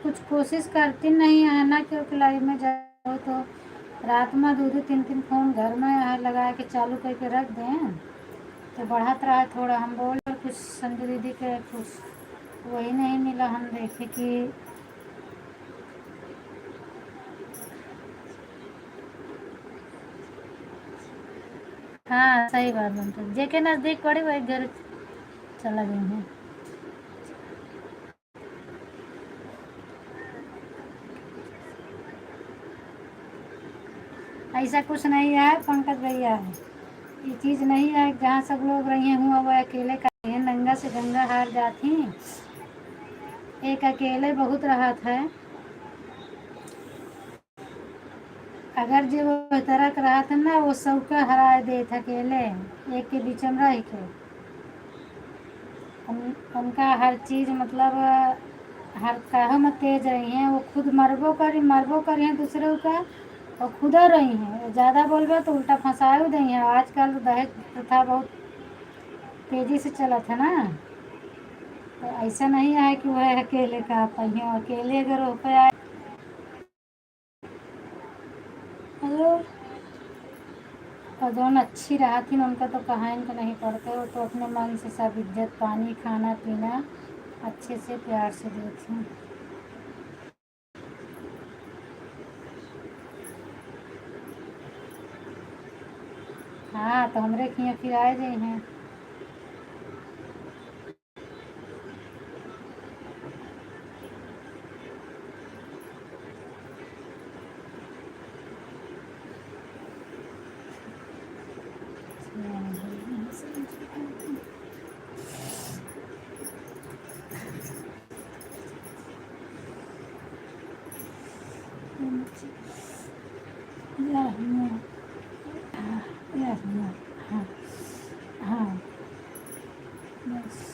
कुछ कोशिश करती नहीं है ना, क्योंकि लाइव में जाओ तो रात में दो दो तीन तीन फोन घर में है लगा के चालू करके रख दें तो बढ़त रहा थोड़ा। हम बोल कुछ संजू दीदी के कुछ वही नहीं मिला। हम देखे कि हाँ सही बात बनता जेके नज़दीक पड़ी वही घर चला गई हैं। ऐसा कुछ नहीं है पंकज भैया, ये चीज़ नहीं है जहाँ सब लोग रही हुआ वो अकेले का है। नंगा से गंगा हार जाती, एक अकेले बहुत राहत है। अगर जो वो तरक रहा था ना वो सबका हरा दे था अकेले एक के बीच में रह के। उनका हर चीज़ मतलब हर काहो में तेज रही हैं। वो खुद मरबो करी हैं दूसरे का और खुद रही हैं। ज़्यादा बोलबे तो उल्टा फंसाए दी हैं। आजकल दहेज प्रथा बहुत तेज़ी से चला था ना, तो ऐसा नहीं है कि वह अकेले का पहिए अकेले अगर हो पे आए हेलो। और जौन अच्छी रहा थी उनका तो कहाँ इनका नहीं पड़ता। वो तो अपने मन से सब इज्जत पानी खाना पीना अच्छे से प्यार से देती। हाँ तो हमरे खिया फिर आए गए हैं। हाँ हाँ बस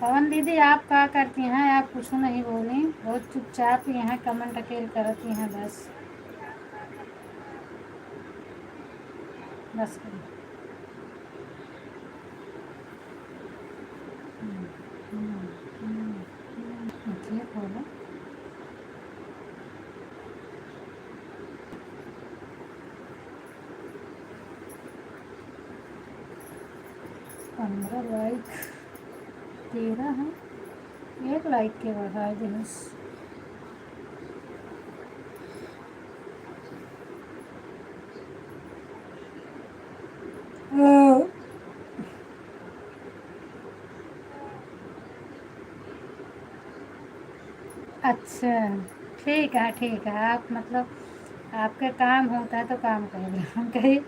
पवन दीदी आप क्या करती हैं? आप कुछ नहीं बोली, बहुत चुपचाप यहाँ कमेंट अकेले करती हैं बस बस करो। ठीक बोलो। पंद्रह लाइक 13 है, एक लाइक के बढ़ाए दिनस। अच्छा ठीक है आप मतलब आपका काम होता है तो काम करेंगे। हम कहीं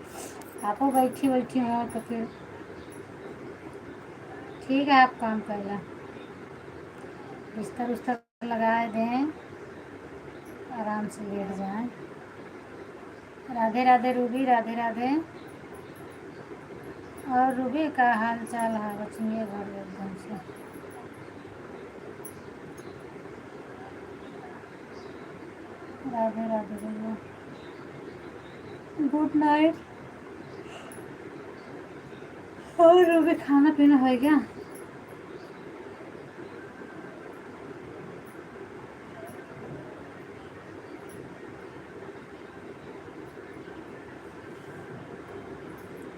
आपो बैठी बैठी हो तो फिर ठीक है आप काम कर ला। बिस्तर उस्तर लगा दें, आराम से लेट जाएं। राधे राधे रूबी, राधे राधे। और रूबी का हाल चाल है बचिए घर एकदम से। राधे राधे भैया, गुड नाइट। और रूबी खाना पीना हो गया?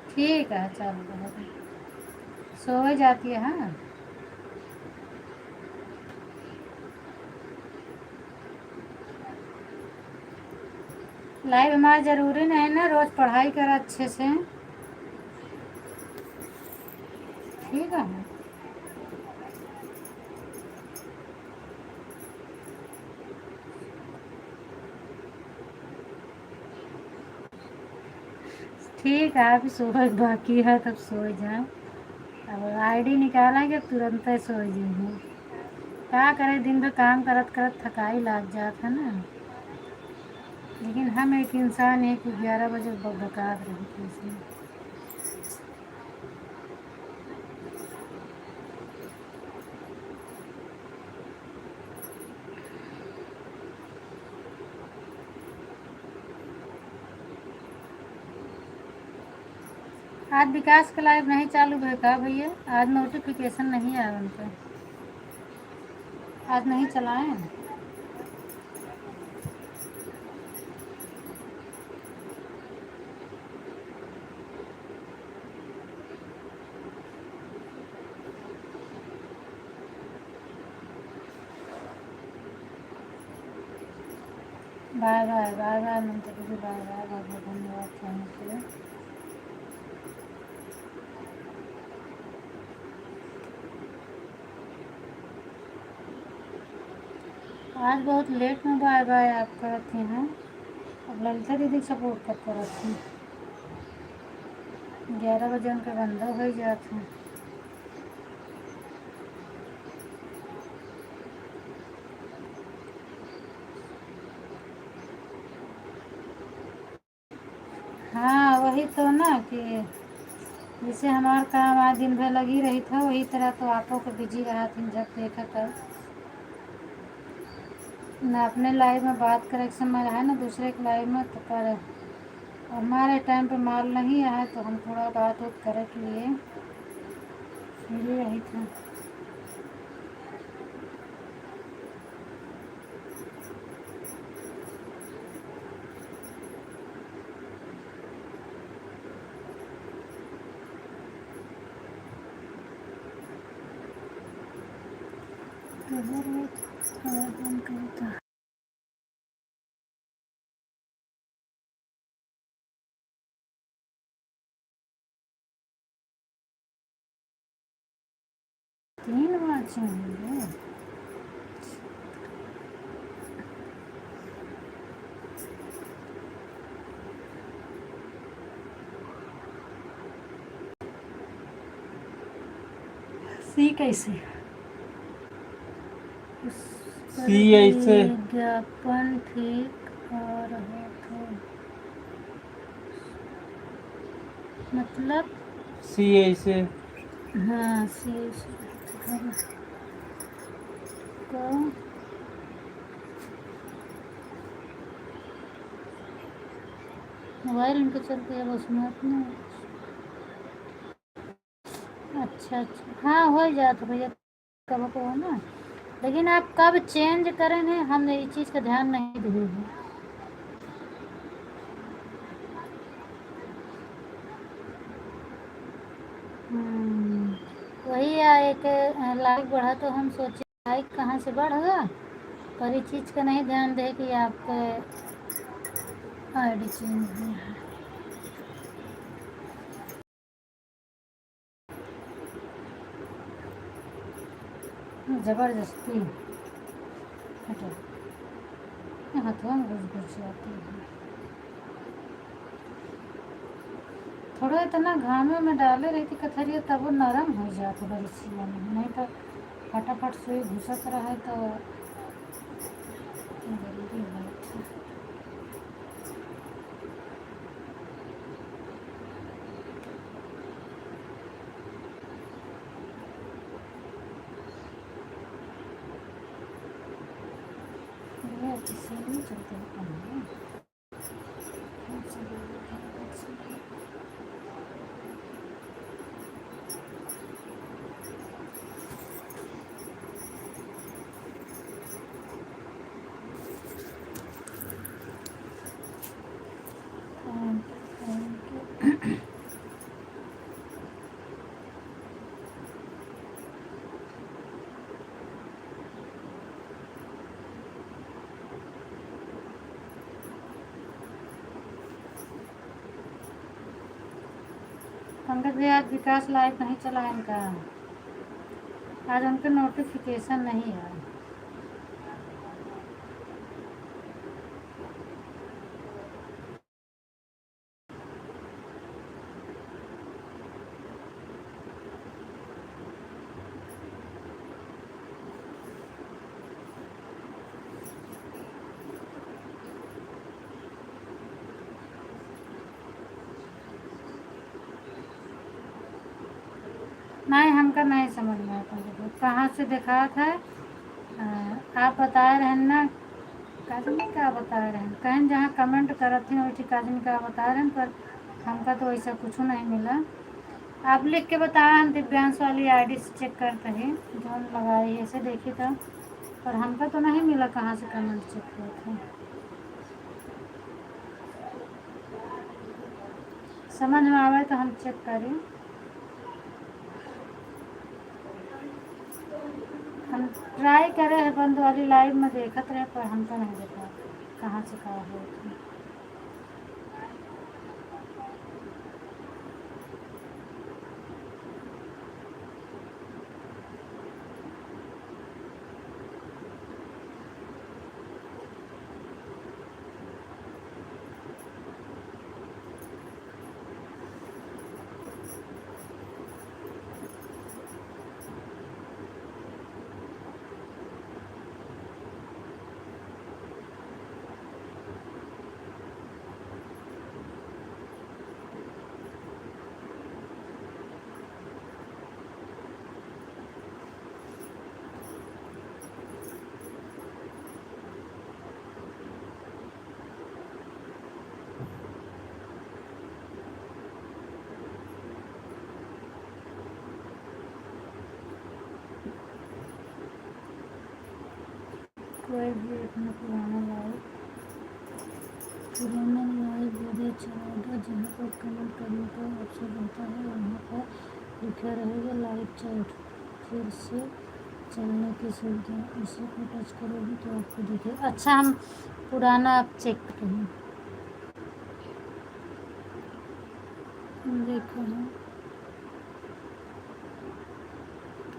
ठीक है चलो सो जाती है। हाँ लाइव हमारा ज़रूरी नहीं ना, रोज़ पढ़ाई कर अच्छे से। ठीक है ठीक है अभी सुबह बाकी है तब सो जाए। अब आईडी निकालेंगे तुरंत ही सो जाएंगे। क्या करें दिन भर काम करत करत थकाई लग जाता है ना। लेकिन हम एक इंसान है कि 11 बजे बकार रही थी इसमें। आज विकास का लाइव नहीं चालू है का भैया? आज नोटिफिकेशन नहीं आया उन पर, आज नहीं चलाएं। बाय बाय बाय बाय ममता दीदी, बाय बाय, बहुत बहुत धन्यवाद कहने के लिए। आज बहुत लेट में बाय बाय आप करती हैं, अब ललिता दीदी सपोर्ट करते रहती हैं। 11 बजे उनके बंदा हो जाते हैं। हाँ वही तो ना कि जैसे हमारा काम आज दिन भर लगी रही था, वही तरह तो आपों को बिजी रहा थी। जब देखा कर ना अपने लाइव में बात करे समय रहा ना दूसरे के लाइव में, तो पर हमारे टाइम पे माल नहीं आया तो हम थोड़ा बात उत करे के लिए फ्री रही थी। करता 3 मार्च होंगे। सी कैसे सी ऐसे विज्ञापन ठीक आ रहा था, मतलब सी ऐसे हाँ सी को मोबाइल उनके चलते अब उसमें अपने। अच्छा अच्छा, हाँ हो जाता भैया कब को हो ना, लेकिन आप कब चेंज करें हैं हम ये चीज़ का ध्यान नहीं दिए हैं। वही एक लाइक बढ़ा तो हम सोचे लाइक कहाँ से बढ़ेगा, पर इस चीज़ का नहीं ध्यान दे कि आप आईडी चेंज है। ज़बरदस्ती हटो, हाथों में घुस घुस जाती है। थोड़ा इतना घामे में डाले रही थी कथरिया तब वो नरम हो जाता बड़ी सी, नहीं तो फटाफट सुई घुसत रहे तो जल्दी हो जाता। किसी नहीं चलते हैं। पंकज भैया आज विकास लाइव नहीं चला है इनका, आज उनका नोटिफिकेशन नहीं आया। नहीं हमका नहीं समझ में आता, कहाँ से देखा था। आप बता रहे हैं ना काजनी, क्या बता रहे हैं कहीं जहाँ कमेंट करत थी वही काजनी का बता रहे हैं, पर हमका तो वैसा कुछ नहीं मिला। आप लिख के बताया, हम दिव्यांश वाली आईडी से चेक करते हैं जो हम लगाए ऐसे देखी था, पर हमका तो नहीं मिला। कहाँ से कमेंट चेक किया था, समझ में आवे तो हम चेक करें। हम ट्राई करे हैं बंद वाली लाइव में देखत रहे, पर हमको नहीं देखा कहाँ से कहा है। कोई भी अपना पुराना लाइव वीडियो चलाएगा जहाँ पर कमेंट करने का ऑप्शन होता है, वहाँ पर लिखा रहेगा लाइव चैट, फिर से चलने की सुविधा, उसे को टच करोगे तो आपको दिखेगा। अच्छा, हम पुराना आप चेक करें, देखो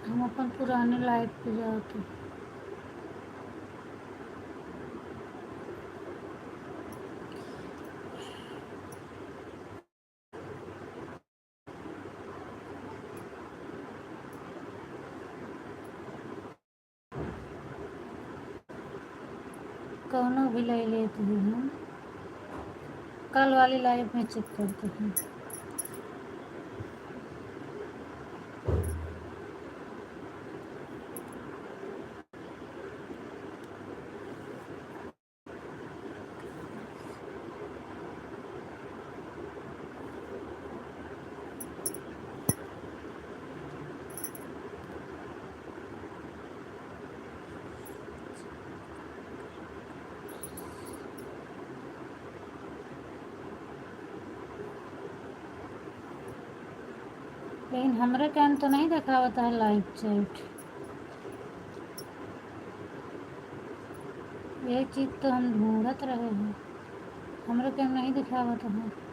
हम अपन पुराने लाइव पे जाते। कौनो भी ले लेते हैं हम, कल वाली लाइव में चेक करते हैं। लेकिन हमारे टाइम तो नहीं देखा होता है लाइव चैट, ये चीज़ तो हम ढूंढत रहे हैं, हमारे टाइम नहीं दिखा होता है।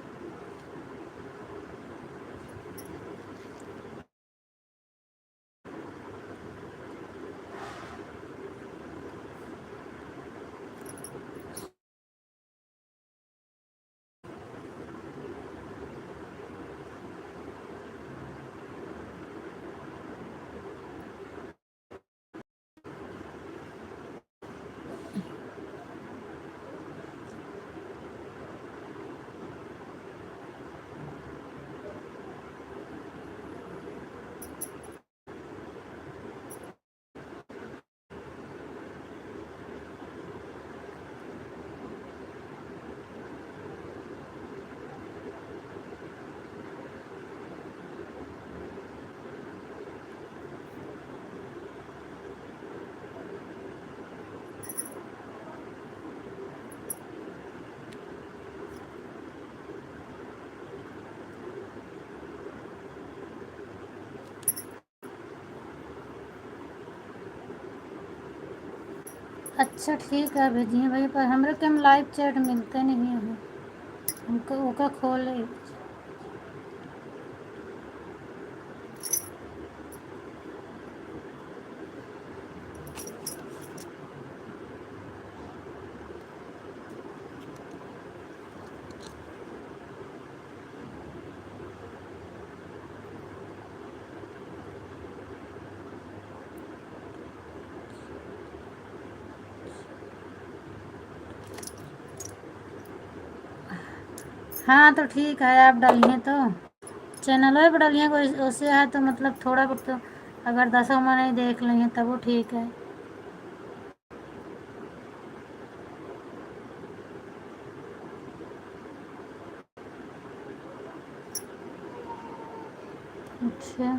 अच्छा ठीक है, भेजिए भाई, पर हमारे टाइम लाइव चैट मिलते नहीं है, हमको ओका खोले। हाँ तो ठीक है, आप डालिए तो चैनल पर डालिए, कोई उससे है तो मतलब थोड़ा बहुत तो, अगर 10 में नहीं देख लेंगे तब वो ठीक है। अच्छा,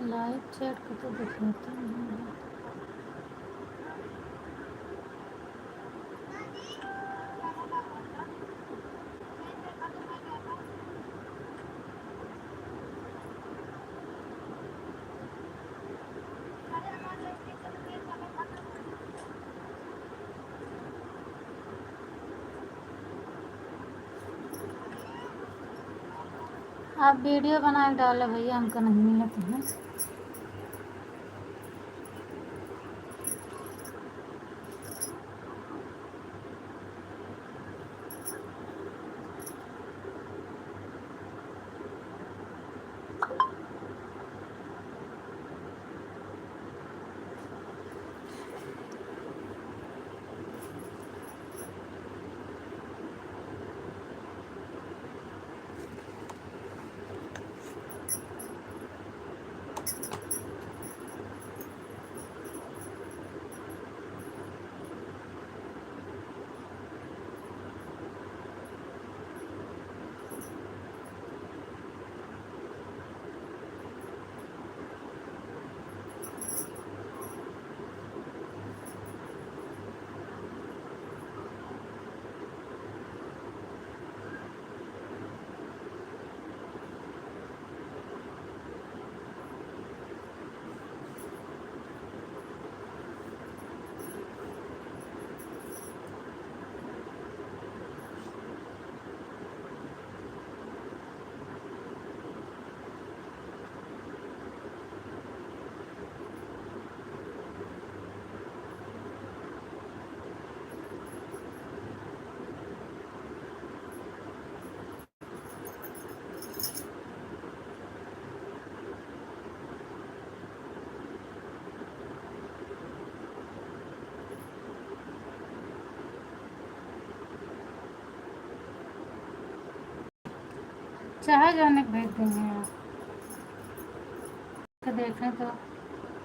लाइव चैट को तो दिखाता नहीं है। आप वीडियो बना के डालो भैया, हमको नहीं मिलता है। चाहे जाने को भेज देंगे आप तो देखें तो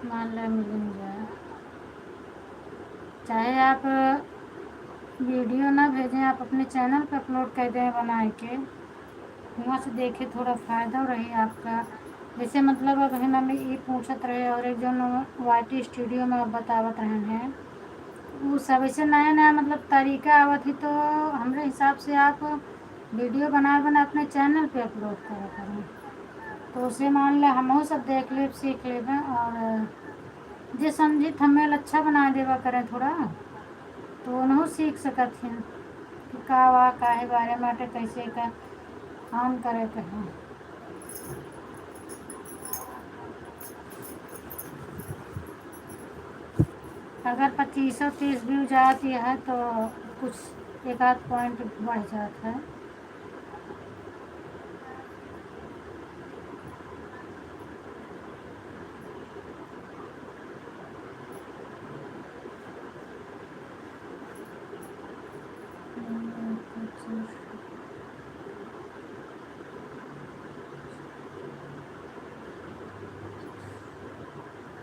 मान लें मिल नहीं जाए। चाहे आप वीडियो ना भेजें, आप अपने चैनल पर अपलोड कर दें बना के, वहाँ से देखे थोड़ा फ़ायदा रही आपका। जैसे मतलब अब हमें ये पूछत रहे और एक जो वाईटी स्टूडियो में आप बतावत रहे हैं वो सब ऐसे नया नया मतलब तरीका आवत ही, तो हमारे हिसाब से आप वीडियो बना बना अपने चैनल पे अपलोड करा करें, तो उसे मान ले हमहू सब देख ले सीख लेबे और जे समझी थंबनेल अच्छा बना देवा करें थोड़ा, तो उन्हों सीख सकत हैं कि का वा काहे बारे में कैसे का काम करे के है। अगर 2530 व्यू जाती है तो कुछ एक आध पॉइंट बढ़ जाता है।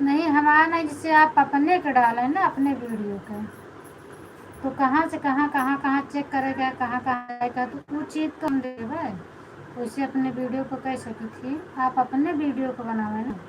नहीं हमारा नहीं, जैसे आप अपने के डालें ना अपने वीडियो का, तो कहाँ से कहाँ कहाँ कहाँ चेक करेगा, कहाँ कहाँ आएगा, तो वो चीज़ तो हम देवे वैसे अपने वीडियो को कह सकी थी। आप अपने वीडियो को बनावे ना।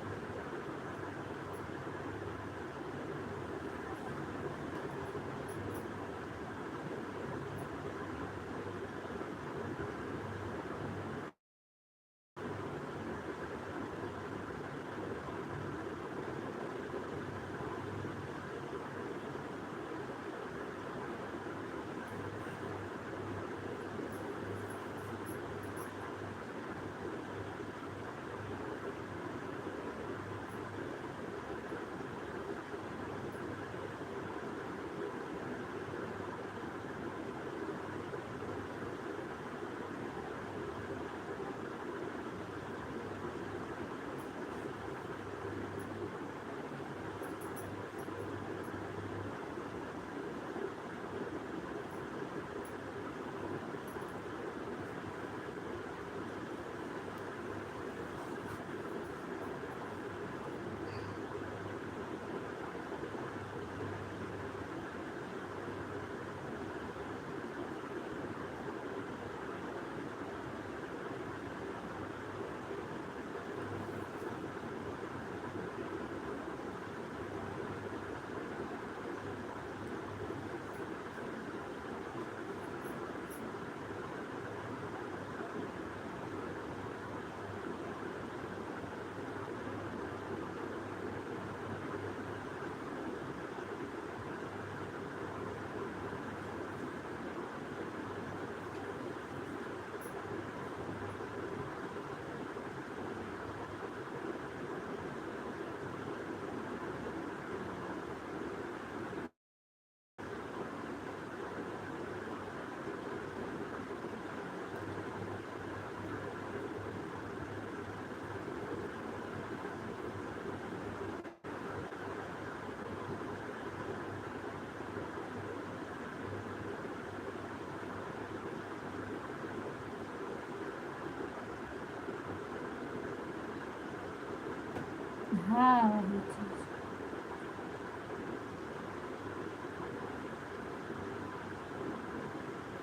हाँ वही चीज़।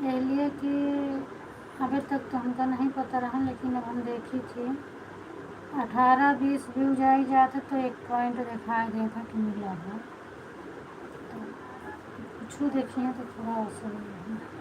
इसलिए कि अभी तक तो हमका नहीं पता रहा, लेकिन अब हम देखी थी 18-20 व्यू जाई जाते तो 1 पॉइंट दिखाई देता कि मिला है, तो कुछ देखिए तो थोड़ा सही है।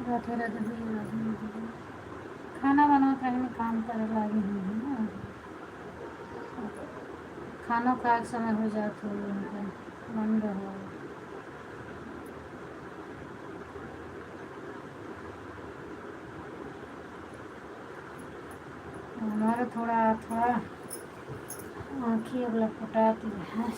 राधे राधे भैया, राधे राधे। खाना बनाते हैं, काम करे लागी हुई है ना, खाना का समय हो जाता है उनका बन रहा है। हमारा थोड़ा थोड़ा आँखी अब लपटाती है।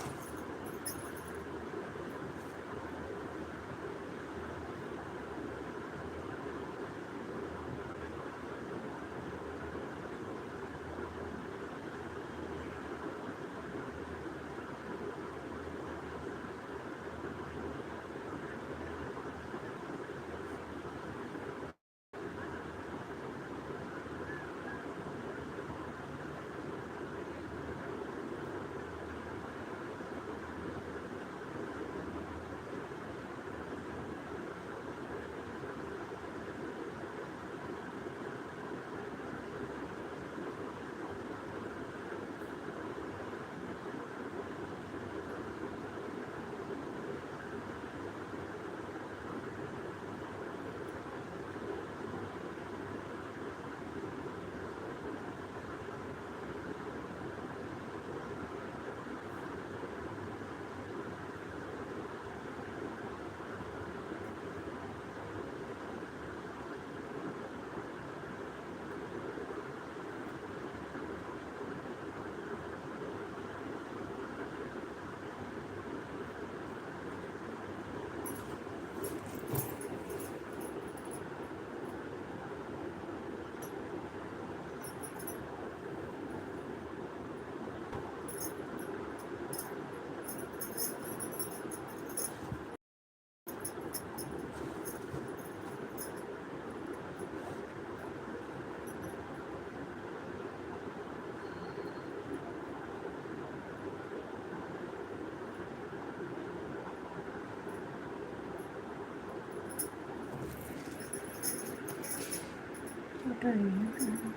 टूट रही है।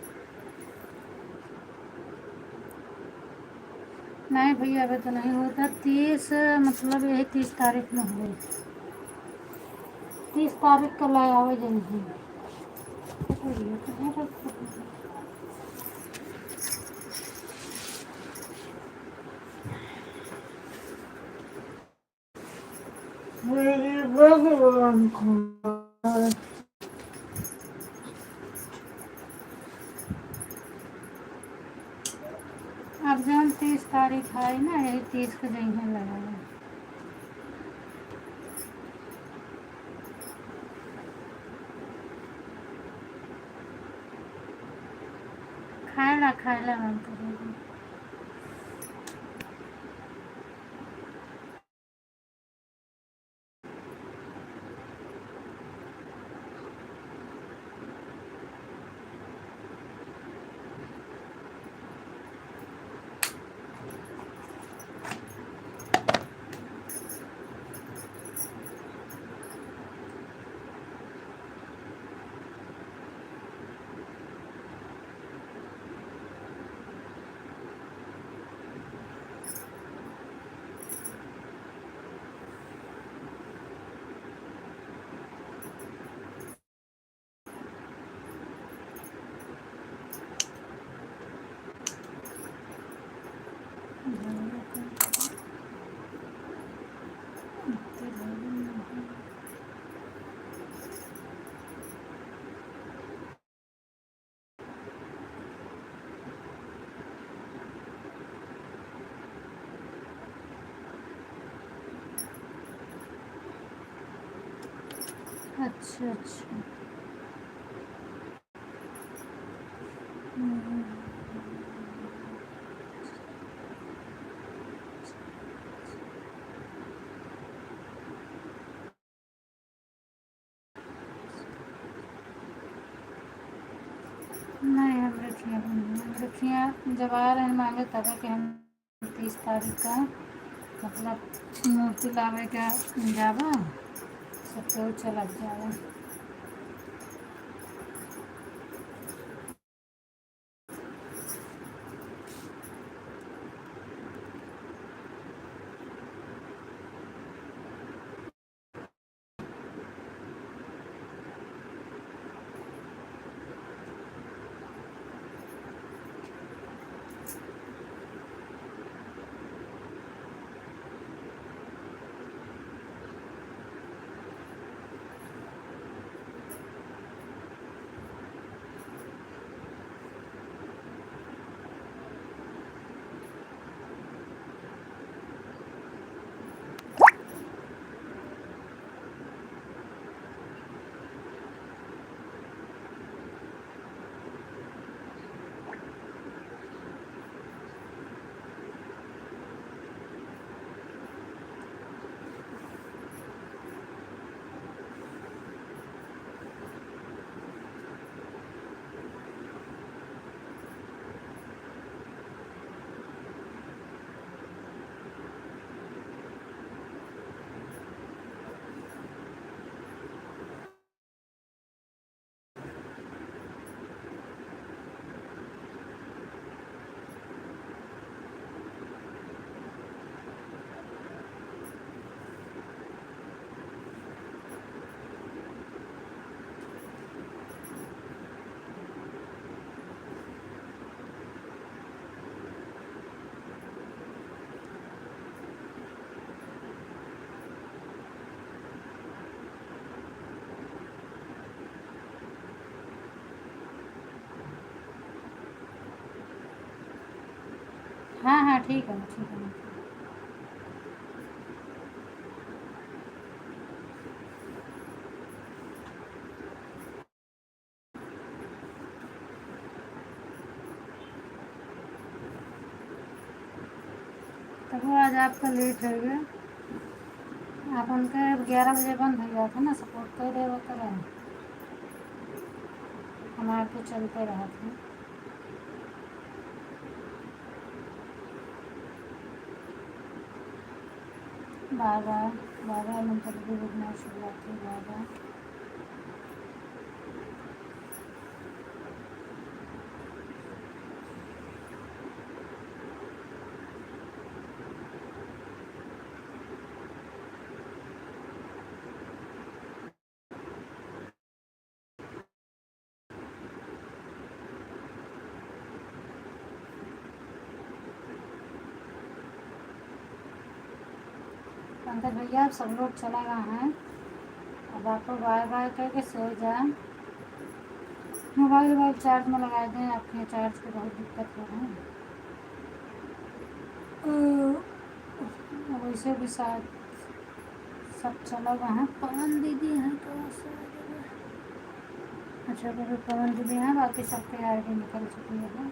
नहीं भैया अभी तो नहीं होता। 30 मतलब यही 30 तारीख में हुए। 30 तारीख का लाए आवे जन है। मेरे भगवान को अब जौन 30 तारीख है ना, यही 30 के जइहे लगाए। खाए ला मन करेगी। अच्छा अच्छा। नहीं हम रखियाँ बनी, हम रखियाँ जब आ रहे हैं मांगे तब है कि हम 30 तारीख का मतलब मूर्ति लावे का जावा सब केहू चलत जावा। हाँ हाँ ठीक है ठीक है। तब वो आज आपका लेट हो गया। आप उनके 11 बजे बंद हो गया था ना, सपोर्ट कर रहे वो करें हम आके चलते रहा थे। बाबा बाबा मंत्र भी बुकना शुरू थी बाबा। पंकज भैया सब लोग चला गए हैं, अब आपको बाय बाय करके सो जाए। मोबाइल चार्ज में लगा दें, आपके चार्ज की बहुत दिक्कत हो रही है। वैसे भी शायद सब चला गए हैं, पवन दीदी हैं तो अच्छा तो पवन दीदी हैं, बाकी सबके आईडी निकल चुकी है।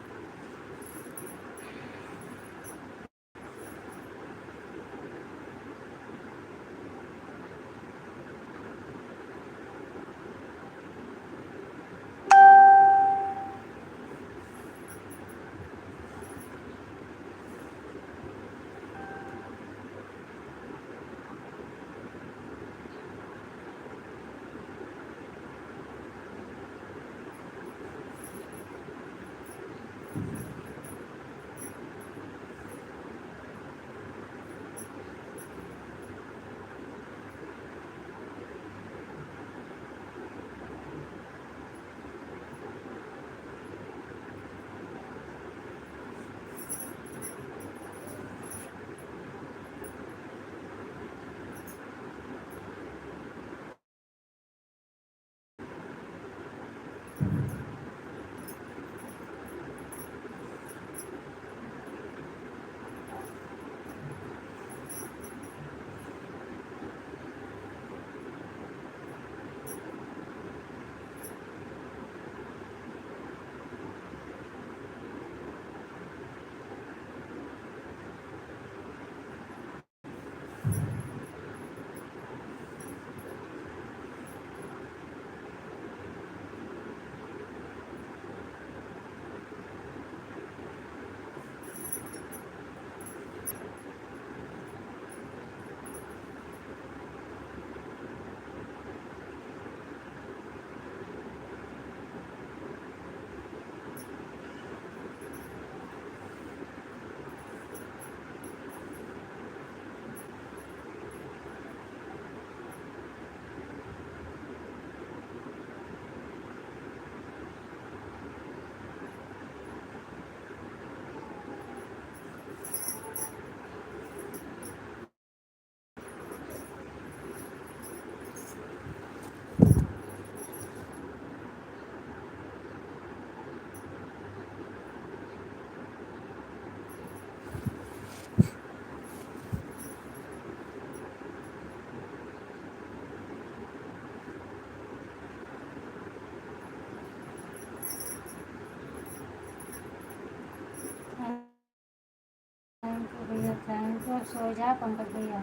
भैया थैंक यू, सो जाए पंकज भैया,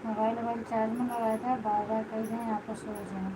मोबाइल चार्ज में लगाया था, बार बार कह दें आपको सो जाए।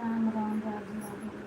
राम राम राधे राधे।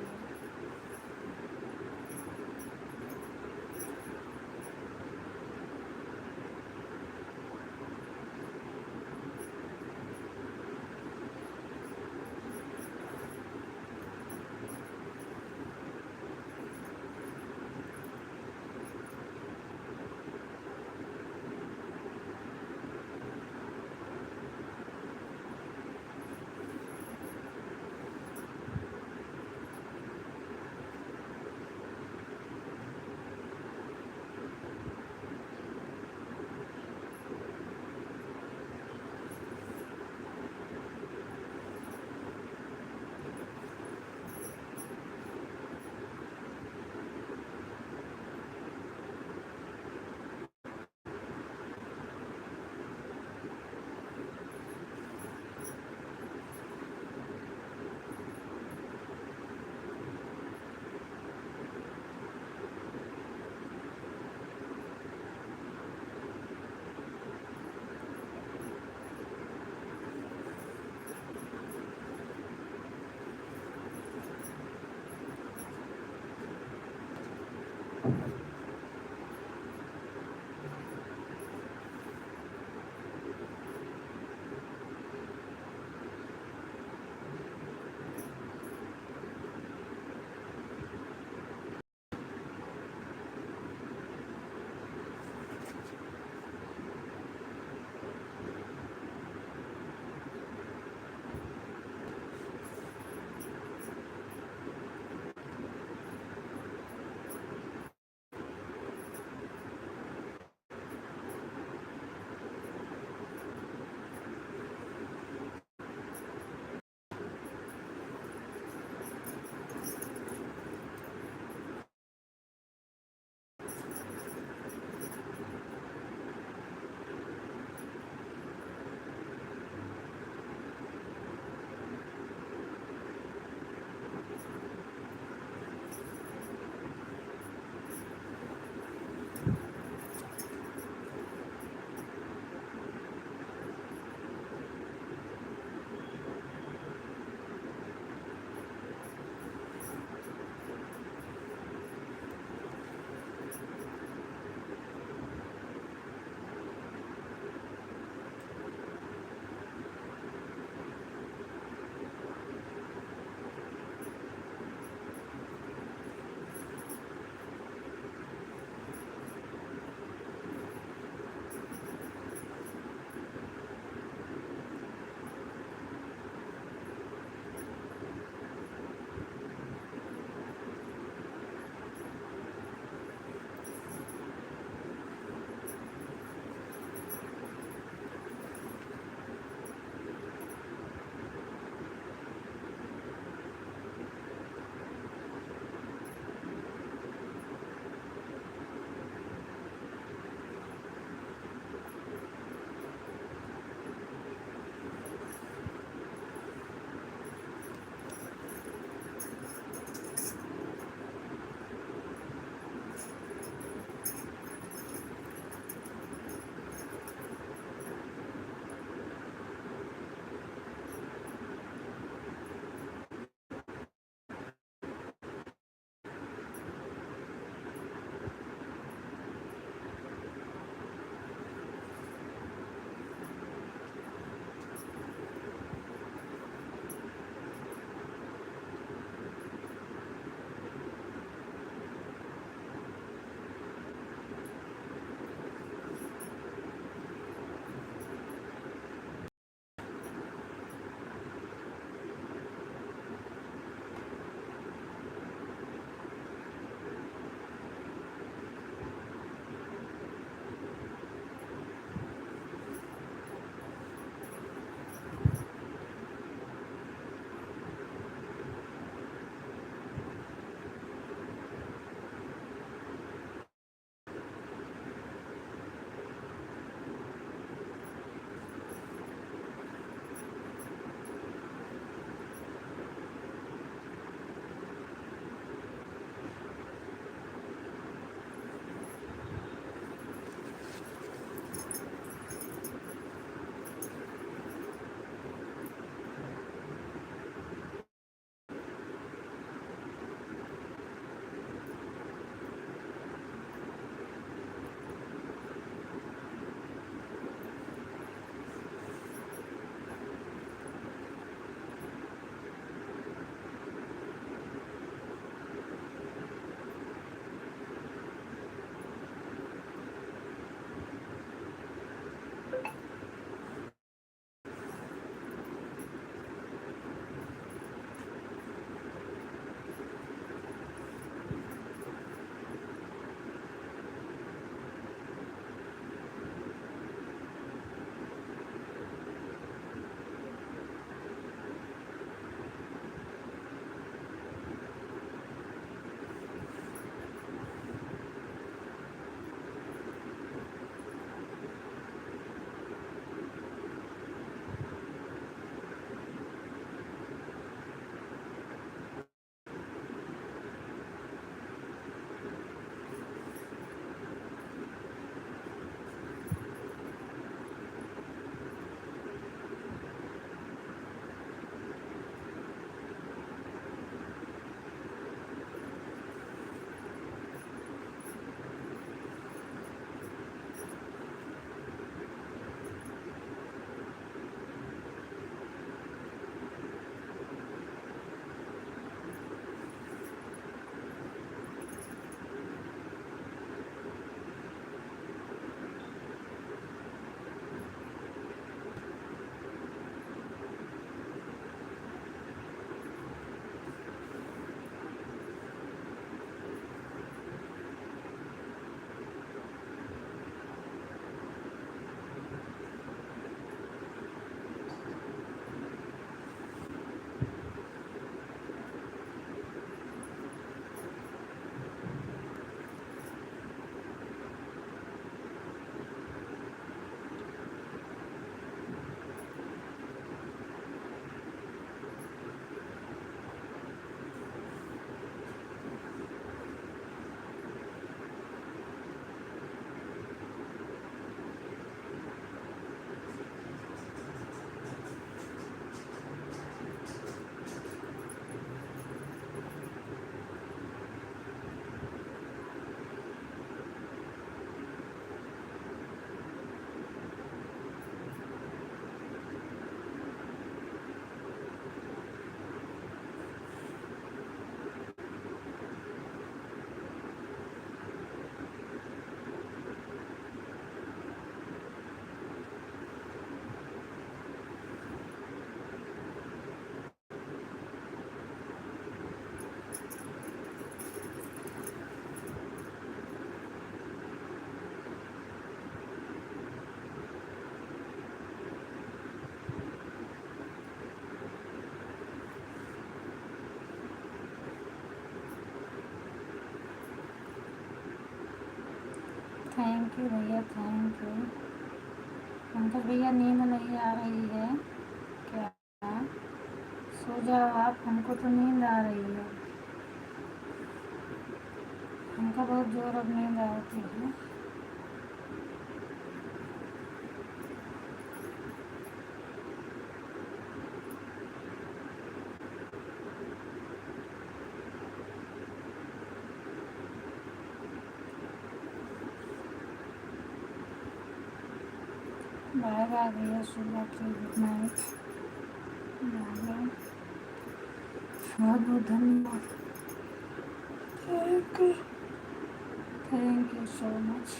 थैंक यू भैया, थैंक यू। पंकज भैया नींद नहीं आ रही है क्या? सो जाओ आप, हमको तो नींद आ रही है। हमको बहुत जोर अब नींद आती है। बाय बाय भैया, शुभ रात्रि, गुड नाइट। बाय बाय, बहुत बहुत धन्यवाद। Thank you, thank you so much.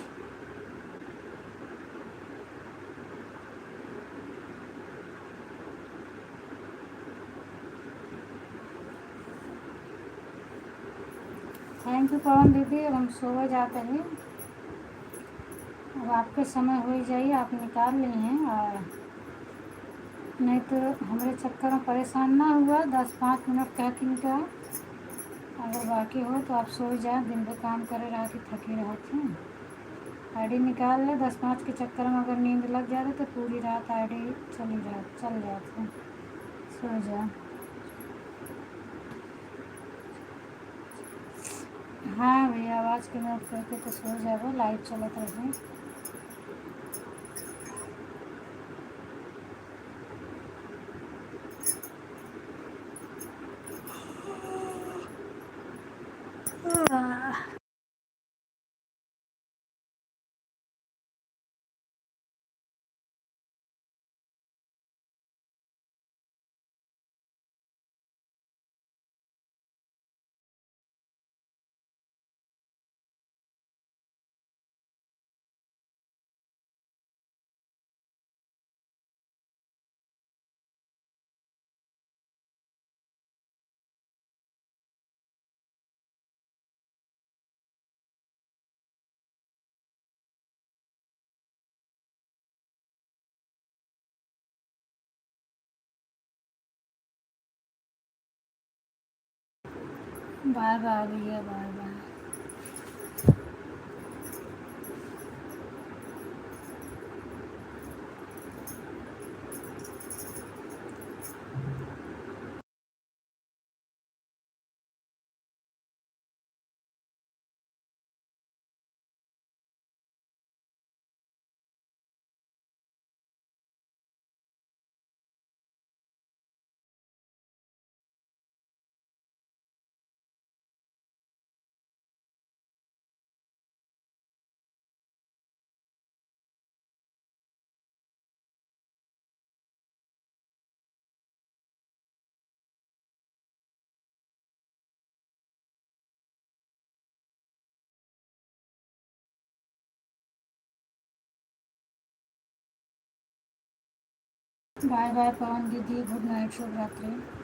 Thank you Pawan दीदी। अब हम सोए जाते हैं। अब आपके समय हो ही जाइए, आप निकाल ली हैं, और नहीं तो हमारे चक्कर में परेशान ना हुआ। 10-5 मिनट कहती का अगर बाकी हो तो आप सो जाए। दिन भर काम करे रहा कि थकी रहती हैं। आईडी निकाल ले, 10-5 के चक्कर में अगर नींद लग जाए तो पूरी रात आईडी चल जाती है। सो जा। हाँ भैया, आवाज़ के नोट करके तो सो जाओ, लाइव चलत रहे। बाय बाय भैया, बाय बाय। बाय बाय पवन दीदी, गुड नाइट, शुभ रात्रि।